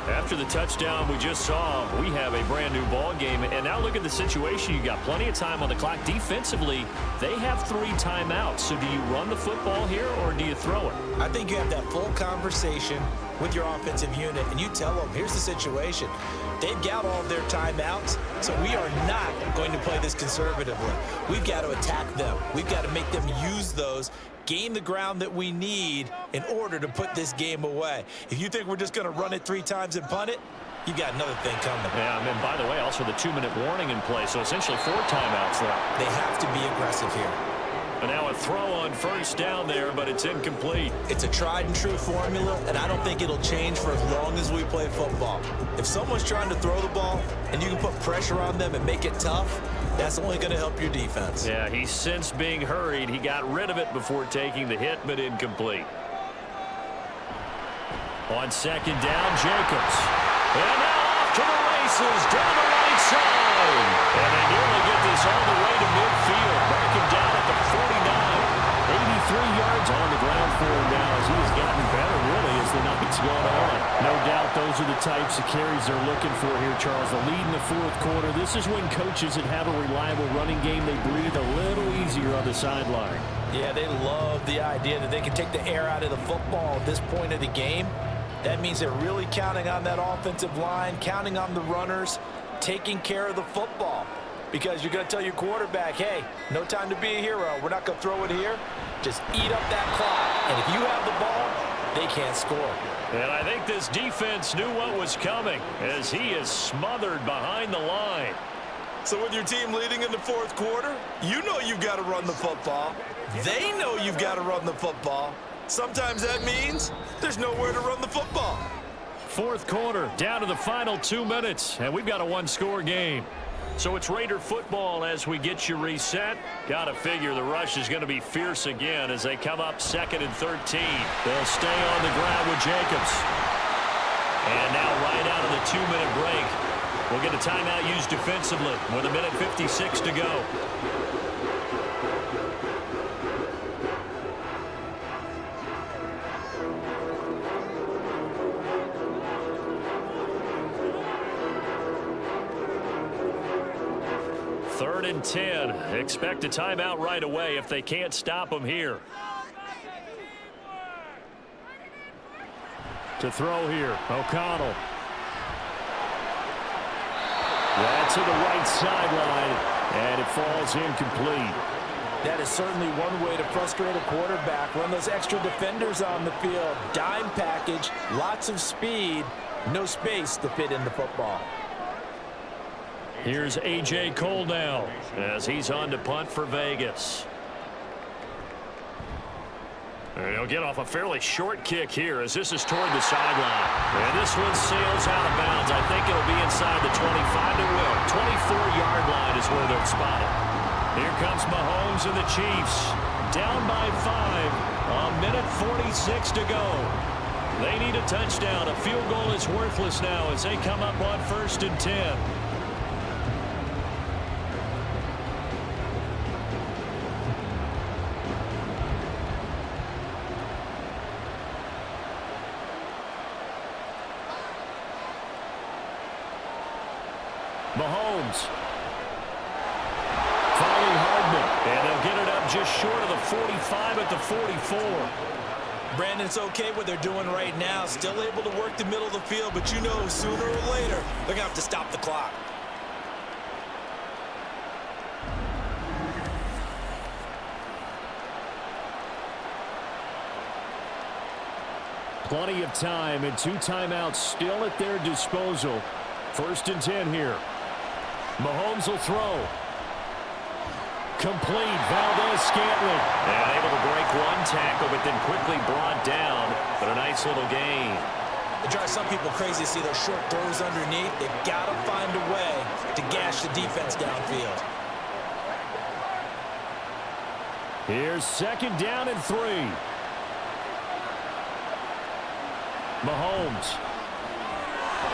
After the touchdown we just saw, we have a brand new ball game. And now look at the situation. You got plenty of time on the clock. Defensively, they have 3 timeouts. So do you run the football here or do you throw it? I think you have that full conversation with your offensive unit, and you tell them, here's the situation. They've got all of their timeouts, so we are not going to play this conservatively. We've got to attack them. We've got to make them use those, gain the ground that we need in order to put this game away. If you think we're just going to run it 3 times and punt it, you've got another thing coming. Yeah, and by the way, also the 2-minute warning in play, so essentially 4 timeouts left. They have to be aggressive here. And now a throw on 1st down there, but it's incomplete. It's a tried and true formula, and I don't think it'll change for as long as we play football. If someone's trying to throw the ball and you can put pressure on them and make it tough, That's only going to help your defense. Yeah, he sensed being hurried. He got rid of it before taking the hit, but incomplete. On second down, Jacobs. And now off to the races, down the right side. And they nearly get this all the way to midfield. Mark him down at the 49. 83 yards on the ground for him now as he has gotten better, really, as the night's gone on. No doubt those are the types of carries they're looking for here, Charles. The lead in the fourth quarter. This is when coaches that have a reliable running game, they breathe a little easier on the sideline. Yeah, they love the idea that they can take the air out of the football at this point of the game. That means they're really counting on that offensive line, counting on the runners, taking care of the football. Because you're going to tell your quarterback, hey, no time to be a hero. We're not going to throw it here. Just eat up that clock. And if you have the ball, they can't score. And I think this defense knew what was coming as he is smothered behind the line. So with your team leading in the fourth quarter, you know you've got to run the football. They know you've got to run the football. Sometimes that means there's nowhere to run the football. Fourth quarter, down to the final 2 minutes, and we've got a one-score game. So it's Raider football as we get you reset. Got to figure the rush is going to be fierce again as they come up 2nd and 13. They'll stay on the ground with Jacobs. And now right out of the 2-minute break, we'll get a timeout used defensively with 1:56 to go. Third and 10. Expect a timeout right away if they can't stop them here. To throw here, O'Connell. That's to the right sideline, and it falls incomplete. That is certainly one way to frustrate a quarterback. Run those extra defenders on the field. Dime package, lots of speed, no space to fit in the football. Here's A.J. Cole now as he's on to punt for Vegas. And he'll get off a fairly short kick here as this is toward the sideline. And this one sails out of bounds. I think it'll be inside the 25 to will. 24-yard line is where they'll spot it. Here comes Mahomes and the Chiefs. Down by 5. 1:46 to go. They need a touchdown. A field goal is worthless now as they come up on 1st and 10. Mahomes. Following Hardman. And they'll get it up just short of the 45 at the 44. Brandon, it's okay what they're doing right now. Still able to work the middle of the field, but you know sooner or later they're going to have to stop the clock. Plenty of time and 2 timeouts still at their disposal. 1st and 10 here. Mahomes will throw. Complete. Valdez-Scantling. And able to break one tackle, but then quickly brought down. But a nice little gain. It drives some people crazy to see those short throws underneath. They've got to find a way to gash the defense downfield. Here's 2nd down and 3. Mahomes.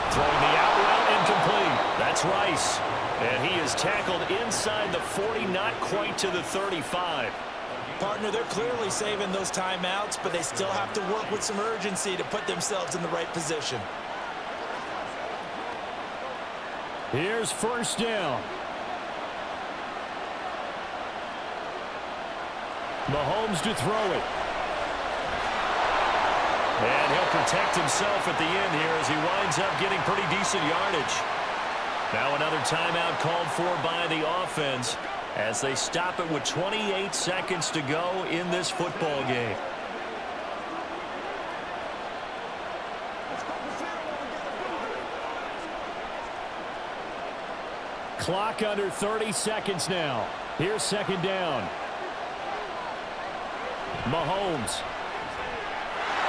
Throwing the out route, incomplete. That's Rice. And he is tackled inside the 40, not quite to the 35. Partner, they're clearly saving those timeouts, but they still have to work with some urgency to put themselves in the right position. Here's 1st down. Mahomes to throw it. And he'll protect himself at the end here as he winds up getting pretty decent yardage. Now another timeout called for by the offense as they stop it with 28 seconds to go in this football game. Clock under 30 seconds now. Here's 2nd down. Mahomes.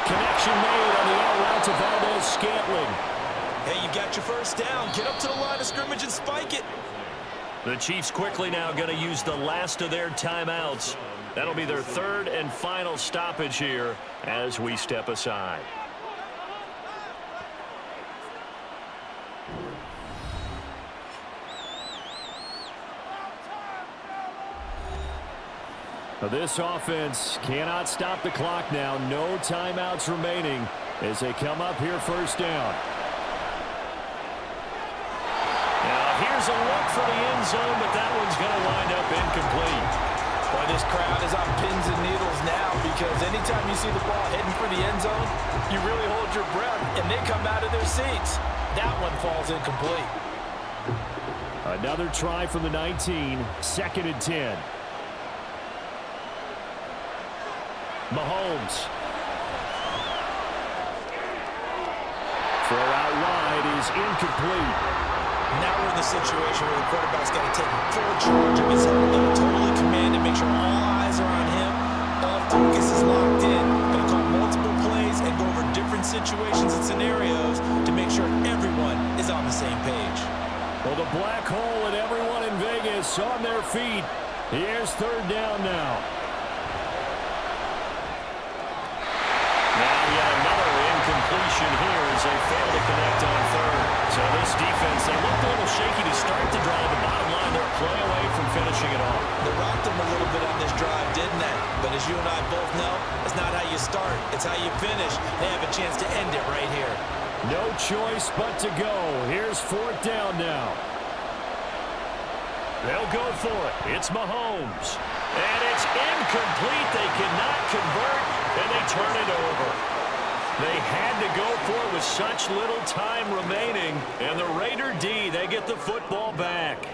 Connection made on the out route to Valdez-Scantling. Hey, you got your 1st down. Get up to the line of scrimmage and spike it. The Chiefs quickly now going to use the last of their timeouts. That'll be their third and final stoppage here as we step aside. This offense cannot stop the clock now. No timeouts remaining as they come up here first down. Now here's a look for the end zone, but that one's going to wind up incomplete. Boy, this crowd is on pins and needles now because anytime you see the ball heading for the end zone, you really hold your breath, and they come out of their seats. That one falls incomplete. Another try from the 19, 2nd and 10. Mahomes. Throw out wide is incomplete. Now we're in the situation where the quarterback's got to take full charge of his health, got to totally command and make sure all eyes are on him. All focus is locked in. Going to call multiple plays and go over different situations and scenarios to make sure everyone is on the same page. Well, the black hole and everyone in Vegas on their feet. Here's 3rd down now. Completion here as they fail to connect on 3rd. So this defense, they looked a little shaky to start the drive. The bottom line, they're a play away from finishing it off. They rocked them a little bit on this drive, didn't they? But as you and I both know, it's not how you start, it's how you finish. They have a chance to end it right here. No choice but to go. Here's 4th down now. They'll go for it. It's Mahomes. And it's incomplete. They cannot convert, and they turn it over. They had to go for it with such little time remaining. And the Raider D, they get the football back.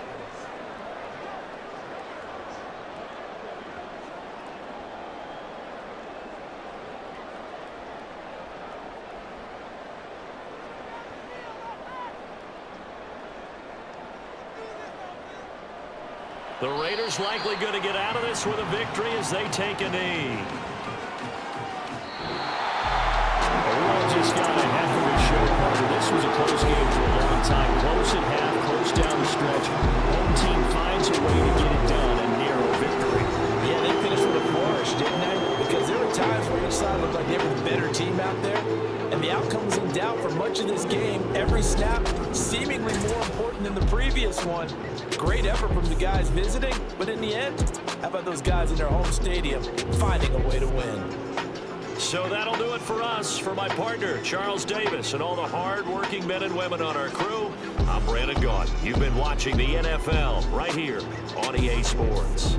The Raiders likely going to get out of this with a victory as they take a knee. Just got a heck of a show, Carter. This was a close game for a long time. Close at half, close down the stretch. Home team finds a way to get it done. A narrow victory. Yeah, they finished with a flourish, didn't they? Because there were times where each side looked like they were the better team out there. And the outcome was in doubt for much of this game. Every snap seemingly more important than the previous one. Great effort from the guys visiting. But in the end, how about those guys in their home stadium finding a way to win? So that'll do it for us. For my partner, Charles Davis, and all the hard-working men and women on our crew, I'm Brandon Gaudin. You've been watching the NFL right here on EA Sports.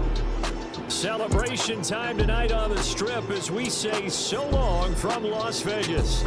Celebration time tonight on the Strip as we say so long from Las Vegas.